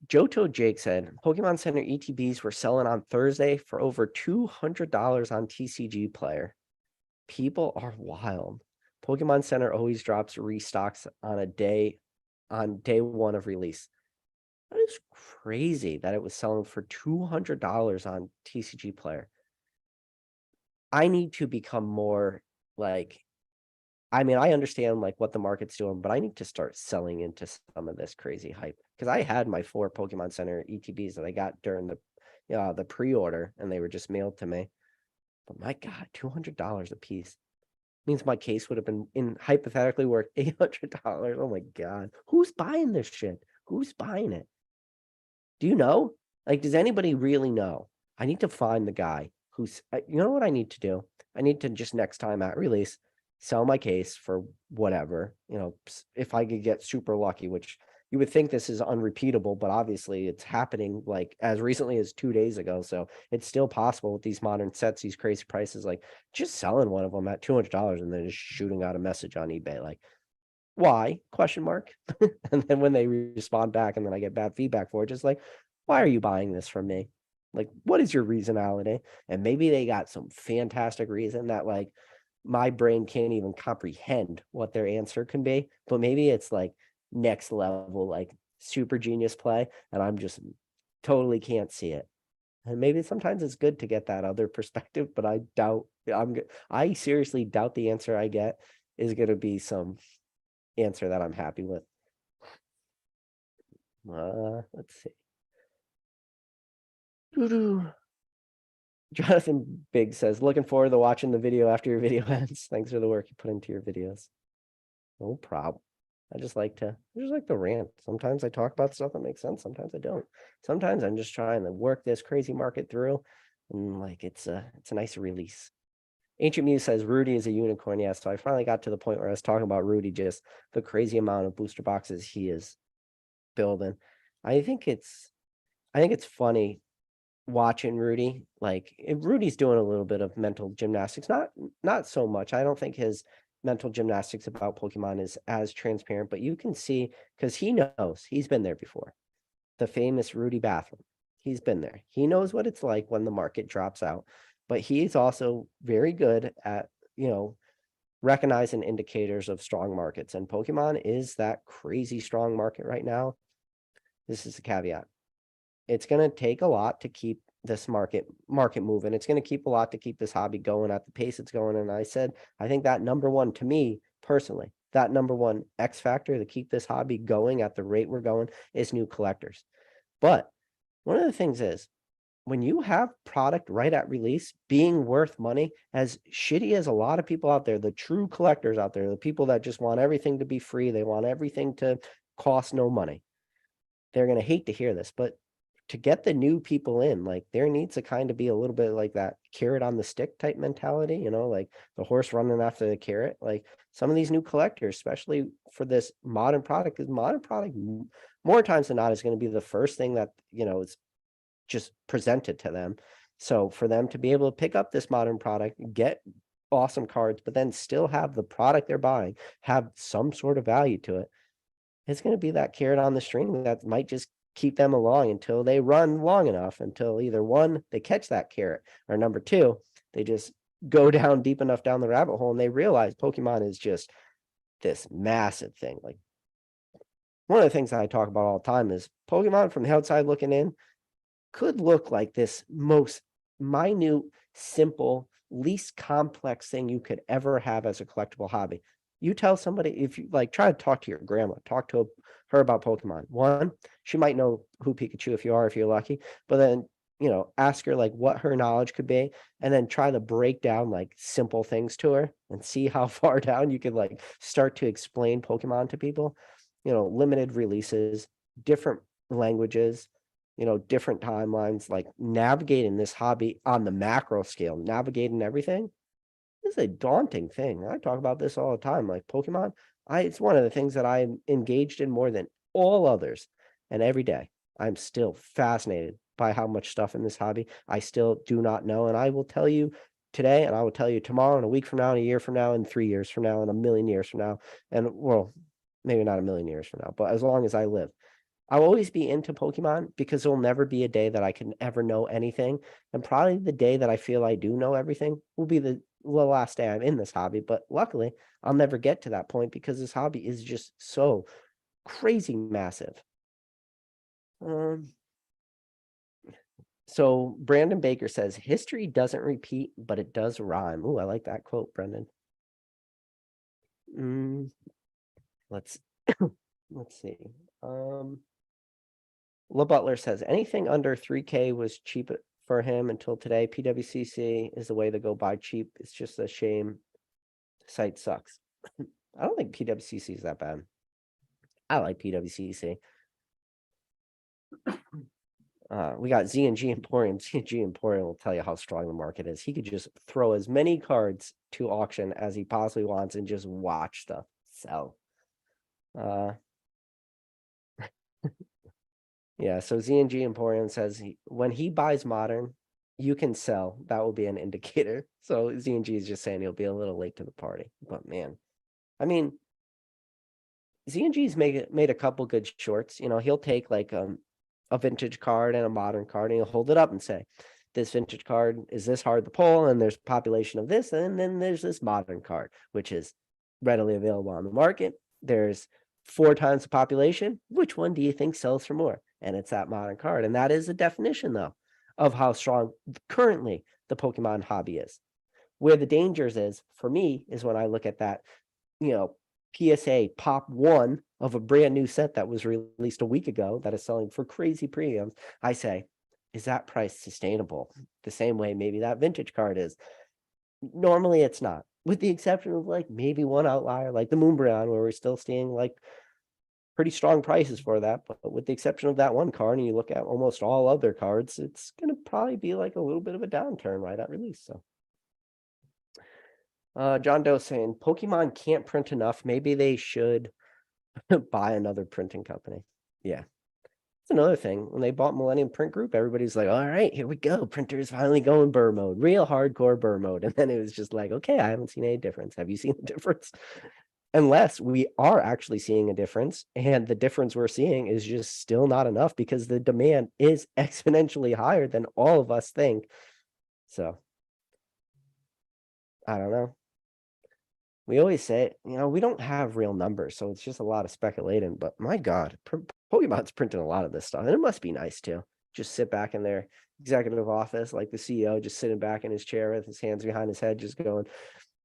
Johto Jake said Pokemon Center ETBs were selling on Thursday for over $200 on TCG Player. People are wild. Pokemon Center always drops restocks on day one of release. That is crazy that it was selling for $200 on TCG Player. I need to become more like, I mean, I understand like what the market's doing, but I need to start selling into some of this crazy hype because I had my 4 Pokemon Center ETBs that I got during the pre-order and they were just mailed to me. But my God, $200 a piece means my case would have been hypothetically worth $800. Oh my God, who's buying this shit? Who's buying it? Do you know? Like, does anybody really know? I need to find the guy who's. You know what I need to do? I need to just next time at release sell my case for whatever, if I could get super lucky, which you would think this is unrepeatable, but obviously it's happening like as recently as 2 days ago. So it's still possible with these modern sets, these crazy prices, like just selling one of them at $200 and then just shooting out a message on eBay. Like, why? Question mark. And then when they respond back and then I get bad feedback for it, just like, why are you buying this from me? Like, what is your reasonality? And maybe they got some fantastic reason that like my brain can't even comprehend what their answer can be, but maybe it's like next level, like super genius play, and I'm just totally can't see it. And maybe sometimes it's good to get that other perspective, but I seriously doubt the answer I get is going to be some answer that I'm happy with. Let's see. Jonathan Big says, looking forward to watching the video after your video ends. Thanks for the work you put into your videos. No problem. I just like to rant. Sometimes I talk about stuff that makes sense. Sometimes I don't. Sometimes I'm just trying to work this crazy market through, and like it's a nice release. Ancient Muse says Rudy is a unicorn. Yeah, so I finally got to the point where I was talking about Rudy, just the crazy amount of booster boxes he is building. I think it's funny watching Rudy. Like Rudy's doing a little bit of mental gymnastics, not so much. I don't think his mental gymnastics about Pokemon is as transparent, but you can see because he knows he's been there before. The famous Rudy bathroom. He's been there. He knows what it's like when the market drops out, but he's also very good at, recognizing indicators of strong markets, and Pokemon is that crazy strong market right now. This is a caveat. It's going to take a lot to keep this market moving. It's going to keep a lot to keep this hobby going at the pace it's going. And I think that number one, to me personally, that number one X factor to keep this hobby going at the rate we're going is new collectors. But one of the things is when you have product right at release being worth money, as shitty as a lot of people out there, the true collectors out there, the people that just want everything to be free, they want everything to cost no money. They're going to hate to hear this, but to get the new people in, like there needs to kind of be a little bit like that carrot on the stick type mentality, like the horse running after the carrot. Like some of these new collectors, especially for this modern product, because modern product more times than not is going to be the first thing that, is just presented to them. So for them to be able to pick up this modern product, get awesome cards, but then still have the product they're buying have some sort of value to it, it's going to be that carrot on the string that might just keep them along until they run long enough, until either one, they catch that carrot, or number two, they just go down deep enough down the rabbit hole and they realize Pokemon is just this massive thing. Like one of the things that I talk about all the time is Pokemon from the outside looking in could look like this most minute, simple least complex thing you could ever have as a collectible hobby. You tell somebody, if you like, try to talk to your grandma, talk to her about Pokemon. One, she might know who Pikachu if you're lucky, but then, ask her like what her knowledge could be, and then try to break down like simple things to her and see how far down you could like start to explain Pokemon to people. Limited releases, different languages, different timelines, like navigating this hobby on the macro scale, navigating everything is a daunting thing. I talk about this all the time. Like Pokemon, it's one of the things that I'm engaged in more than all others. And every day, I'm still fascinated by how much stuff in this hobby I still do not know. And I will tell you today, and I will tell you tomorrow, and a week from now, and a year from now, and 3 years from now, and a million years from now. And well, maybe not a million years from now, but as long as I live, I'll always be into Pokemon because there'll never be a day that I can ever know anything. And probably the day that I feel I do know everything will be the last day I'm in this hobby. But luckily, I'll never get to that point because this hobby is just so crazy massive. So Brandon Baker says, history doesn't repeat, but it does rhyme. Ooh, I like that quote, Brendan. Let's see. La Butler says, anything under 3K was cheap for him until today. PWCC is the way to go buy cheap. It's just a shame. The site sucks. I don't think PWCC is that bad. I like PWCC. We got Z&G Emporium. Z&G Emporium will tell you how strong the market is. He could just throw as many cards to auction as he possibly wants and just watch stuff sell. Yeah, so Z&G Emporium says when he buys Modern, you can sell. That will be an indicator. So Z&G is just saying he'll be a little late to the party. But man, I mean, Z&G's made a couple good shorts. He'll take like a vintage card and a modern card, and he'll hold it up and say, this vintage card is this hard to pull, and there's population of this, and then there's this modern card, which is readily available on the market. There's 4 times the population. Which one do you think sells for more? And it's that modern card. And that is a definition, though, of how strong currently the Pokemon hobby is. Where the dangers is, for me, is when I look at that, PSA pop 1 of a brand new set that was released a week ago that is selling for crazy premiums. I say, is that price sustainable? The same way maybe that vintage card is. Normally it's not, with the exception of like maybe one outlier, like the Moonbreon, where we're still seeing like pretty strong prices for that. But with the exception of that one card, and you look at almost all other cards, it's going to probably be like a little bit of a downturn right at release. So John Doe saying Pokemon can't print enough. Maybe they should buy another printing company. Yeah. That's another thing. When they bought Millennium Print Group, everybody's like, all right, here we go. Printers finally going burr mode, real hardcore burr mode. And then it was just like, okay, I haven't seen any difference. Have you seen the difference? Unless we are actually seeing a difference, and the difference we're seeing is just still not enough because the demand is exponentially higher than all of us think. So I don't know. We always say, we don't have real numbers, so it's just a lot of speculating. But my God, Pokemon's printing a lot of this stuff, and it must be nice too. Just sit back in their executive office, like the CEO, just sitting back in his chair with his hands behind his head, just going,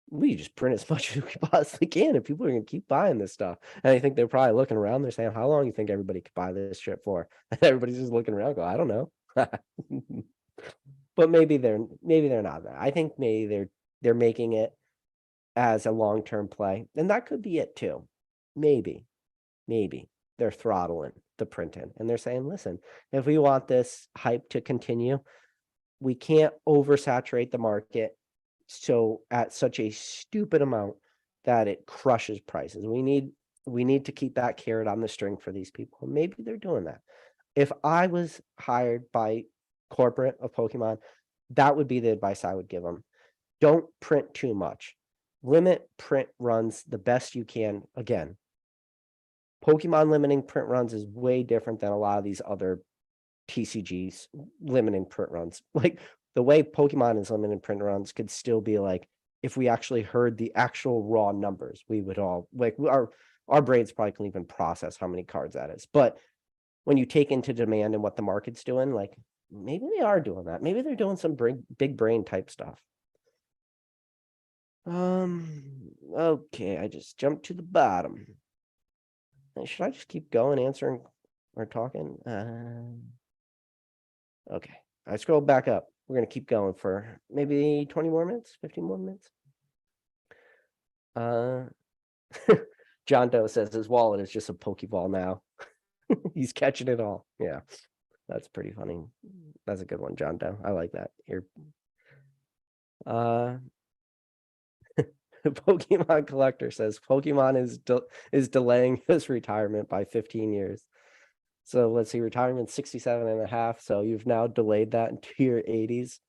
we just print as much as we possibly can, and people are going to keep buying this stuff. And I think they're probably looking around, they're saying, how long do you think everybody could buy this shit for? And everybody's just looking around, go, I don't know. But maybe they're not that. I think maybe they're making it as a long-term play, and that could be it too. Maybe they're throttling the printing, and they're saying, listen, if we want this hype to continue, we can't oversaturate the market so at such a stupid amount that it crushes prices. We need to keep that carrot on the string for these people. Maybe they're doing that. If I was hired by corporate of Pokemon, that would be the advice I would give them. Don't print too much. Limit print runs the best you can. Again, Pokemon limiting print runs is way different than a lot of these other TCGs limiting print runs. Like the way Pokemon is limiting print runs could still be like, if we actually heard the actual raw numbers, we would all like our brains probably can't even process how many cards that is. But when you take into demand and what the market's doing, like maybe they are doing that. Maybe they're doing some big brain type stuff. Okay, I just jumped to the bottom. Should I just keep going answering or talking? Okay, I scrolled back up. We're gonna keep going for maybe 20 more minutes, 15 more minutes. John Doe says his wallet is just a Pokeball now. He's catching it all. Yeah, that's pretty funny. That's a good one, John Doe. I like that. Here, Pokemon Collector says Pokemon is delaying his retirement by 15 years. So let's see, retirement 67 and a half. So you've now delayed that into your 80s.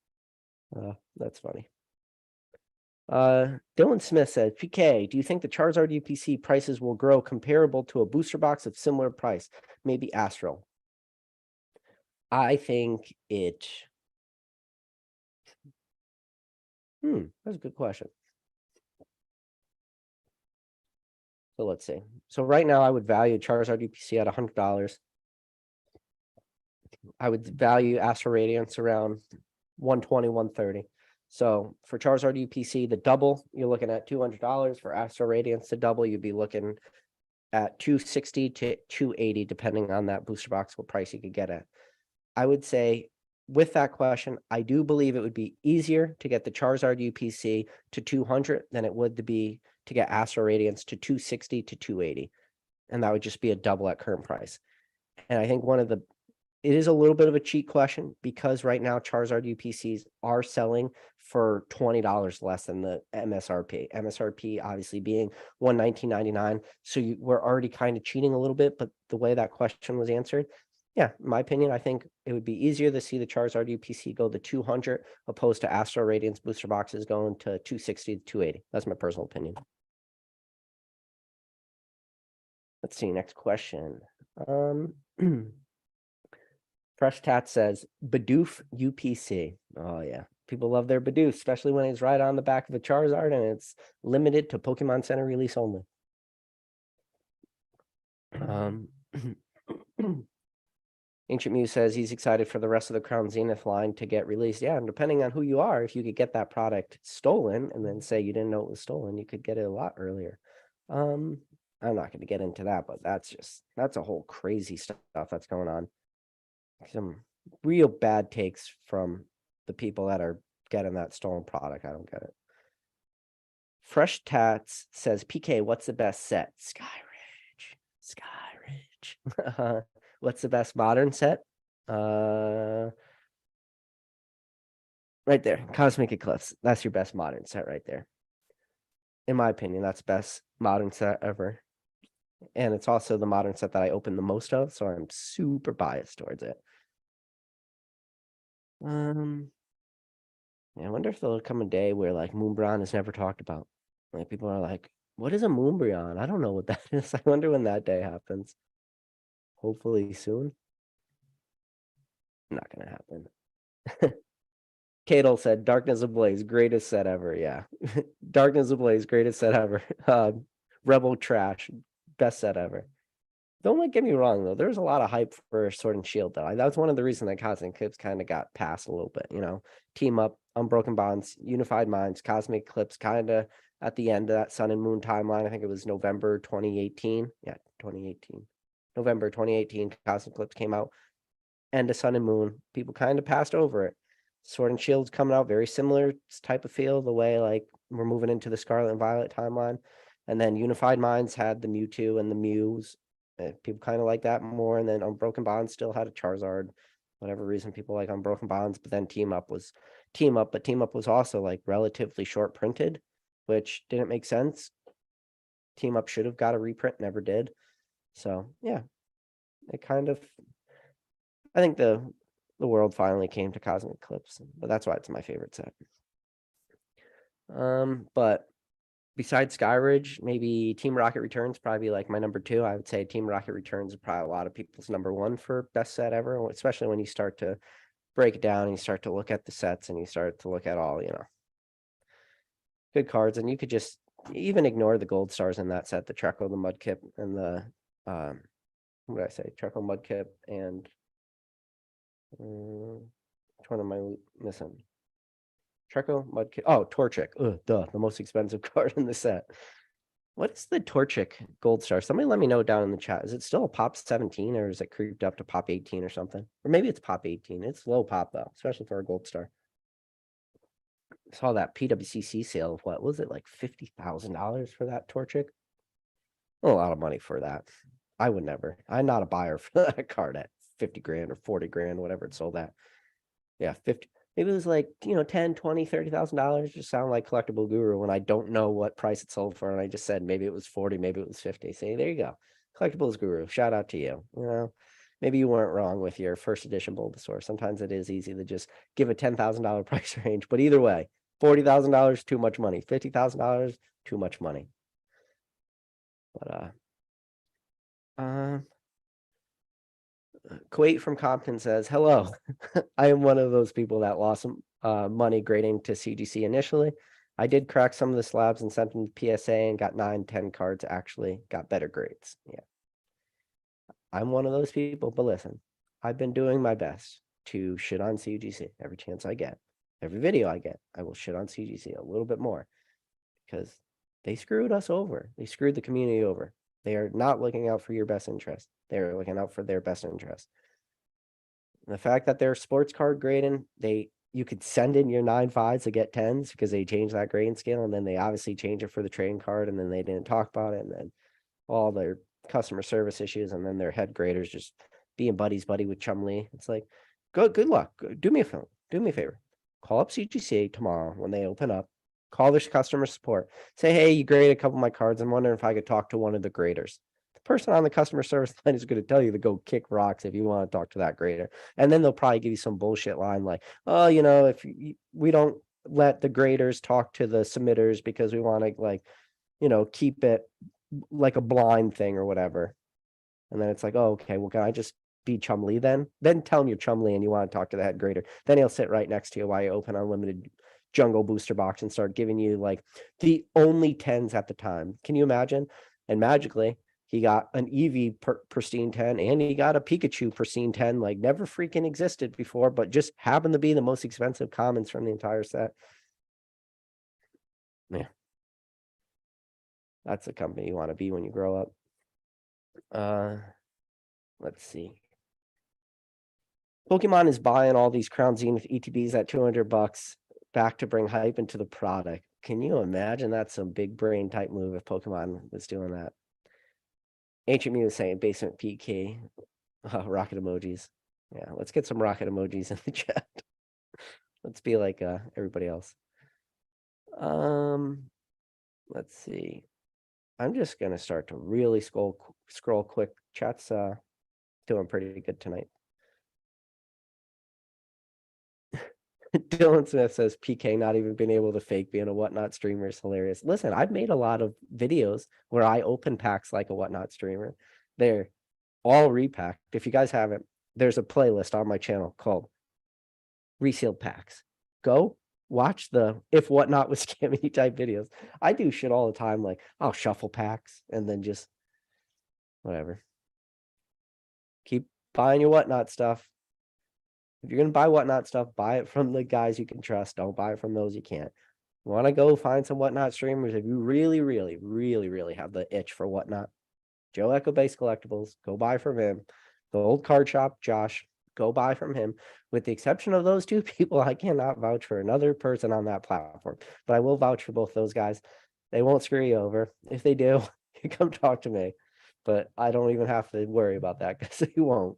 That's funny. Dylan Smith says, PK, do you think the Charizard UPC prices will grow comparable to a booster box of similar price? Maybe Astral. I think it. That's a good question. So let's see. So right now I would value Charizard UPC at $100. I would value Astral Radiance around 120, 130. So for Charizard UPC, the double, you're looking at $200. For Astral Radiance, the double, you'd be looking at 260 to 280, depending on that booster box, what price you could get at. I would say with that question, I do believe it would be easier to get the Charizard UPC to 200 than it would to get Astral Radiance to 260 to 280. And that would just be a double at current price. And I think it is a little bit of a cheat question because right now Charizard UPCs are selling for $20 less than the MSRP. MSRP obviously being $119.99. So we're already kind of cheating a little bit, but the way that question was answered, yeah, in my opinion, I think it would be easier to see the Charizard UPC go to 200 opposed to Astral Radiance booster boxes going to 260 to 280. That's my personal opinion. Let's see, next question. Fresh Tat says, Bidoof UPC. Oh, yeah. People love their Bidoof, especially when it's right on the back of a Charizard and it's limited to Pokemon Center release only. Ancient Mew says he's excited for the rest of the Crown Zenith line to get released. Yeah, and depending on who you are, if you could get that product stolen and then say you didn't know it was stolen, you could get it a lot earlier. I'm not going to get into that, but that's a whole crazy stuff that's going on. Some real bad takes from the people that are getting that stolen product. I don't get it. Fresh Tats says, PK, what's the best set? Skyridge. What's the best modern set? Right there. Cosmic Eclipse. That's your best modern set right there. In my opinion, that's best modern set ever. And it's also the modern set that I open the most of, so I'm super biased towards it. Yeah, I wonder if there'll come a day where like Moonbryon is never talked about. Like people are like, what is a Moonbryon? I don't know what that is. I wonder when that day happens. Hopefully soon. Not gonna happen. Cadle said Darkness Ablaze, greatest set ever. Yeah. Darkness Ablaze, greatest set ever. Rebel Trash, best set ever. Don't get me wrong though. There's a lot of hype for Sword and Shield though. That's one of the reasons that Cosmic Eclipse kind of got passed a little bit. Team Up, Unbroken Bonds, Unified Minds, Cosmic Eclipse, kind of at the end of that Sun and Moon timeline. I think it was November 2018. Yeah, 2018. November 2018, Cosmic Eclipse came out. End of Sun and Moon. People kind of passed over it. Sword and Shield's coming out, very similar type of feel, the way like we're moving into the Scarlet and Violet timeline. And then Unified Minds had the Mewtwo and the Mews. People kind of like that more. And then Unbroken Bonds still had a Charizard. Whatever reason people like Unbroken Bonds, but then Team Up, but Team Up was also like relatively short printed, which didn't make sense. Team Up should have got a reprint, never did. So yeah, it kind of, I think the world finally came to Cosmic Eclipse, but that's why it's my favorite set. But besides Skyridge, maybe Team Rocket Returns probably like my number 2. I would say Team Rocket Returns is probably a lot of people's number 1 for best set ever, especially when you start to break it down and you start to look at the sets and you start to look at all, good cards. And you could just even ignore the gold stars in that set, the Treco, the Mudkip, and the, what did I say? Treco, Mudkip, and which one am I missing? Treco, Mudkip. Oh, Torchic. Ugh, duh, the most expensive card in the set. What is the Torchic Gold Star? Somebody let me know down in the chat. Is it still a pop 17 or is it creeped up to pop 18 or something? Or maybe it's pop 18. It's low pop though, especially for a Gold Star. Saw that PWCC sale of what was it, like $50,000 for that Torchic? A lot of money for that. I would never. I'm not a buyer for that card at 50 grand or 40 grand, whatever it sold at. Yeah, 50. Maybe it was like, 10, 20, $30,000. Just sound like collectible guru when I don't know what price it sold for. And I just said maybe it was 40, maybe it was 50. Say, there you go. Collectibles guru. Shout out to you. Maybe you weren't wrong with your first edition Bulbasaur. Sometimes it is easy to just give a $10,000 price range. But either way, $40,000, too much money. $50,000, too much money. But Kuwait from Compton says, hello. I am one of those people that lost some money grading to CGC initially. I did crack some of the slabs and sent them to PSA and got 9, 10 cards, actually got better grades. Yeah. I'm one of those people, but listen, I've been doing my best to shit on CGC every chance I get. Every video I get, I will shit on CGC a little bit more because they screwed us over. They screwed the community over. They are not looking out for your best interest. They're looking out for their best interest. And the fact that they're sports card grading, you could send in your 9.5s to get 10s because they changed that grading scale, and then they obviously change it for the trading card, and then they didn't talk about it, and then all their customer service issues, and then their head graders just being buddy with Chumlee. It's like, good luck. Do me a favor. Call up CGCA tomorrow when they open up. Call their customer support. Say, hey, you graded a couple of my cards. I'm wondering if I could talk to one of the graders. The person on the customer service line is going to tell you to go kick rocks if you want to talk to that grader. And then they'll probably give you some bullshit line like, oh, if we don't let the graders talk to the submitters because we want to keep it like a blind thing or whatever. And then it's like, oh, okay, well, can I just be Chumlee then? Then tell him you're Chumlee and you want to talk to the head grader. Then he'll sit right next to you while you open unlimited jungle booster box and start giving you like the only 10s at the time. Can you imagine? And magically, he got an Eevee pristine 10 and he got a Pikachu pristine 10, like never freaking existed before, but just happened to be the most expensive commons from the entire set. Yeah. That's the company you want to be when you grow up. Let's see. Pokemon is buying all these Crown Zenith ETBs at $200 back to bring hype into the product. Can you imagine that's some big brain type move if Pokemon was doing that? Ancient Mew is saying basement PK. Rocket emojis. Yeah, let's get some rocket emojis in the chat. Let's be like everybody else. Let's see. I'm just gonna start to really scroll quick. Chat's doing pretty good tonight. Dylan Smith says PK not even being able to fake being a whatnot streamer is hilarious. Listen, I've made a lot of videos where I open packs like a whatnot streamer. They're all repacked. If you guys haven't, there's a playlist on my channel called Resealed Packs. Go watch the if whatnot was scamming type videos. I do shit all the time, like I'll shuffle packs and then just whatever. Keep buying your whatnot stuff. If you're going to buy whatnot stuff, buy it from the guys you can trust. Don't buy it from those you can't. You want to go find some whatnot streamers. If you really, really, really, really have the itch for whatnot, Joe Echo Base Collectibles, go buy from him. The old card shop, Josh, go buy from him. With the exception of those two people, I cannot vouch for another person on that platform. But I will vouch for both those guys. They won't screw you over. If they do, you come talk to me. But I don't even have to worry about that because they won't.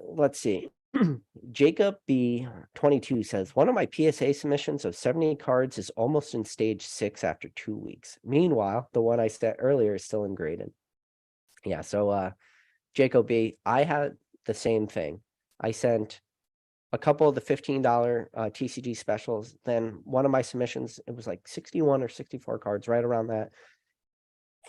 Let's see. Jacob B22 says, one of my PSA submissions of 70 cards is almost in stage 6 after 2 weeks. Meanwhile, the one I sent earlier is still ungraded. Yeah, so Jacob B, I had the same thing. I sent a couple of the $15 TCG specials. Then one of my submissions, it was like 61 or 64 cards, right around that.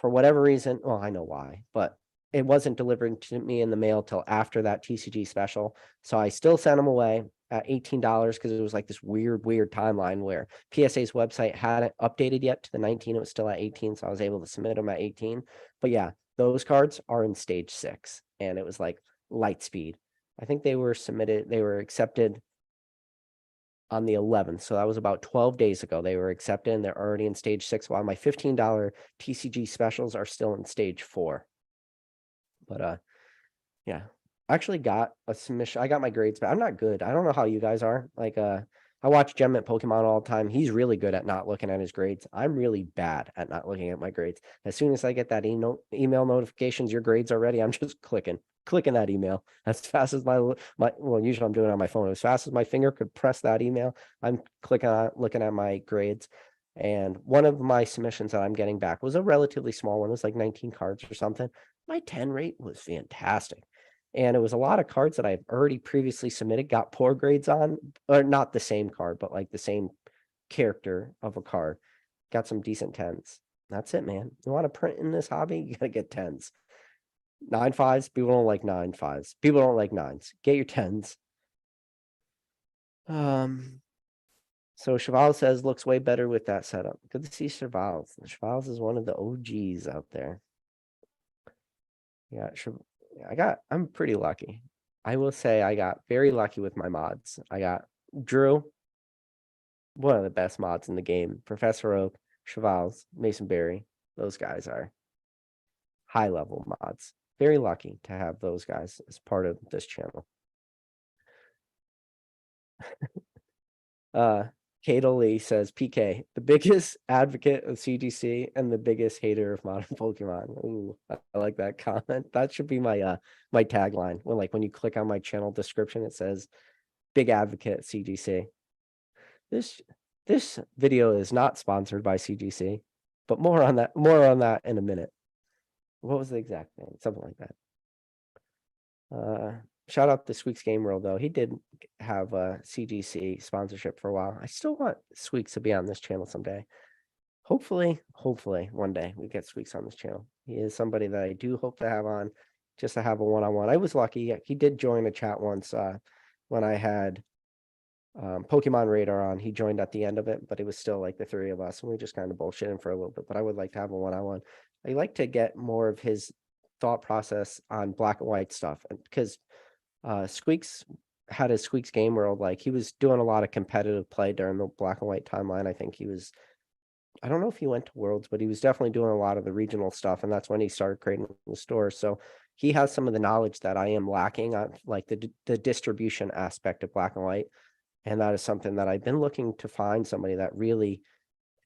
For whatever reason, well, I know why, but it wasn't delivering to me in the mail till after that TCG special. So I still sent them away at $18 because it was like this weird timeline where PSA's website hadn't updated yet to the 19. It was still at 18. So I was able to submit them at 18. But yeah, those cards are in stage 6. And it was like light speed. I think they were accepted on the 11th. So that was about 12 days ago. They were accepted and they're already in stage 6, while my $15 TCG specials are still in stage 4. But yeah, I actually got a submission. I got my grades, but I'm not good. I don't know how you guys are. Like I watch Gem at Pokemon all the time. He's really good at not looking at his grades. I'm really bad at not looking at my grades. As soon as I get that email notifications, your grades are ready, I'm just clicking that email as fast as well, usually I'm doing it on my phone. As fast as my finger could press that email, I'm clicking on looking at my grades. And one of my submissions that I'm getting back was a relatively small one. It was like 19 cards or something. My 10 rate was fantastic. And it was a lot of cards that I've already previously submitted, got poor grades on, or not the same card, but like the same character of a card. Got some decent 10s. That's it, man. You want to print in this hobby? You got to get 10s. 9.5s, people don't like 9.5s. People don't like 9s. Get your 10s. So Cheval says looks way better with that setup. Good to see Cheval. Cheval is one of the OGs out there. Yeah, I'm pretty lucky. I will say I got very lucky with my mods. I got Drew, one of the best mods in the game. Professor Oak, Chevals, Mason Berry. Those guys are high level mods. Very lucky to have those guys as part of this channel. Cato Lee says, PK, the biggest advocate of CGC and the biggest hater of modern Pokemon. Ooh, I like that comment. That should be my my tagline. When you click on my channel description, it says big advocate at CGC. This video is not sponsored by CGC, but more on that in a minute. What was the exact thing? Something like that. Shout out to Squeaks Game World, though. He did have a CGC sponsorship for a while. I still want Squeaks to be on this channel someday. Hopefully, one day we get Squeaks on this channel. He is somebody that I do hope to have on, just to have a one-on-one. I was lucky. He did join a chat once when I had Pokemon Radar on. He joined at the end of it, but it was still like the 3 of us, and we just kind of bullshitting for a little bit. But I would like to have a one-on-one. I like to get more of his thought process on black and white stuff, because Squeaks had his Squeaks Game World. Like, he was doing a lot of competitive play during the black and white timeline. I think I don't know if he went to Worlds, but he was definitely doing a lot of the regional stuff, and that's when he started creating the store. So he has some of the knowledge that I am lacking on, like the distribution aspect of black and white. And that is something that I've been looking to find somebody that really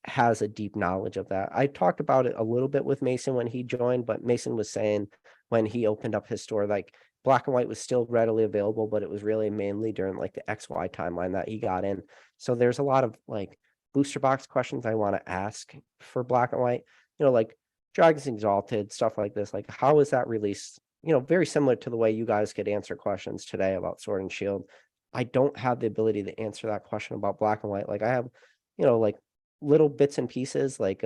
has a deep knowledge of that. I talked about it a little bit with Mason when he joined, but Mason was saying when he opened up his store, like, black and white was still readily available, but it was really mainly during like the XY timeline that he got in. So there's a lot of like booster box questions I want to ask for black and white, like Dragons Exalted, stuff like this. Like, how is that released? Very similar to the way you guys could answer questions today about Sword and Shield. I don't have the ability to answer that question about black and white. Like, I have, like little bits and pieces, like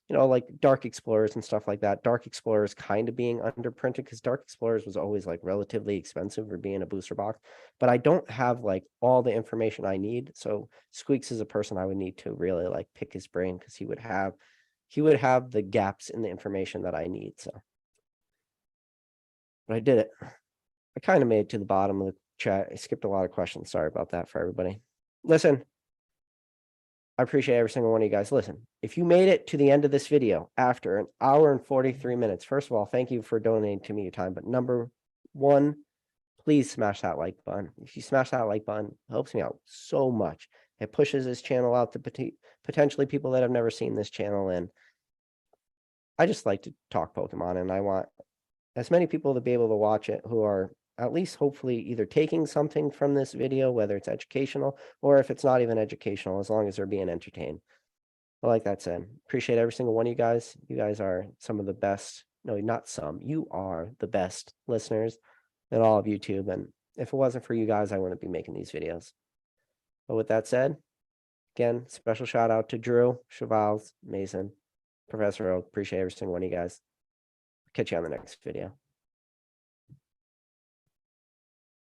like Dark Explorers and stuff like that. Dark Explorers kind of being underprinted, because Dark Explorers was always like relatively expensive for being a booster box, but I don't have like all the information I need. So Squeaks is a person I would need to really like pick his brain, because he would have the gaps in the information that I need. So, but I did it. I kind of made it to the bottom of the chat. I skipped a lot of questions. Sorry about that for everybody. Listen, I appreciate every single one of you guys. Listen, if you made it to the end of this video after an hour and 43 minutes, first of all, thank you for donating to me your time. But number one, please smash that like button. If you smash that like button, it helps me out so much. It pushes this channel out to potentially people that have never seen this channel. And I just like to talk Pokemon, and I want as many people to be able to watch it who are at least hopefully either taking something from this video, whether it's educational or if it's not even educational, as long as they're being entertained. But like that said, appreciate every single one of you guys. You guys are some of the best. No, not some. You are the best listeners in all of YouTube. And if it wasn't for you guys, I wouldn't be making these videos. But with that said, again, special shout out to Drew, Chevals, Mason, Professor Oak. Appreciate every single one of you guys. Catch you on the next video.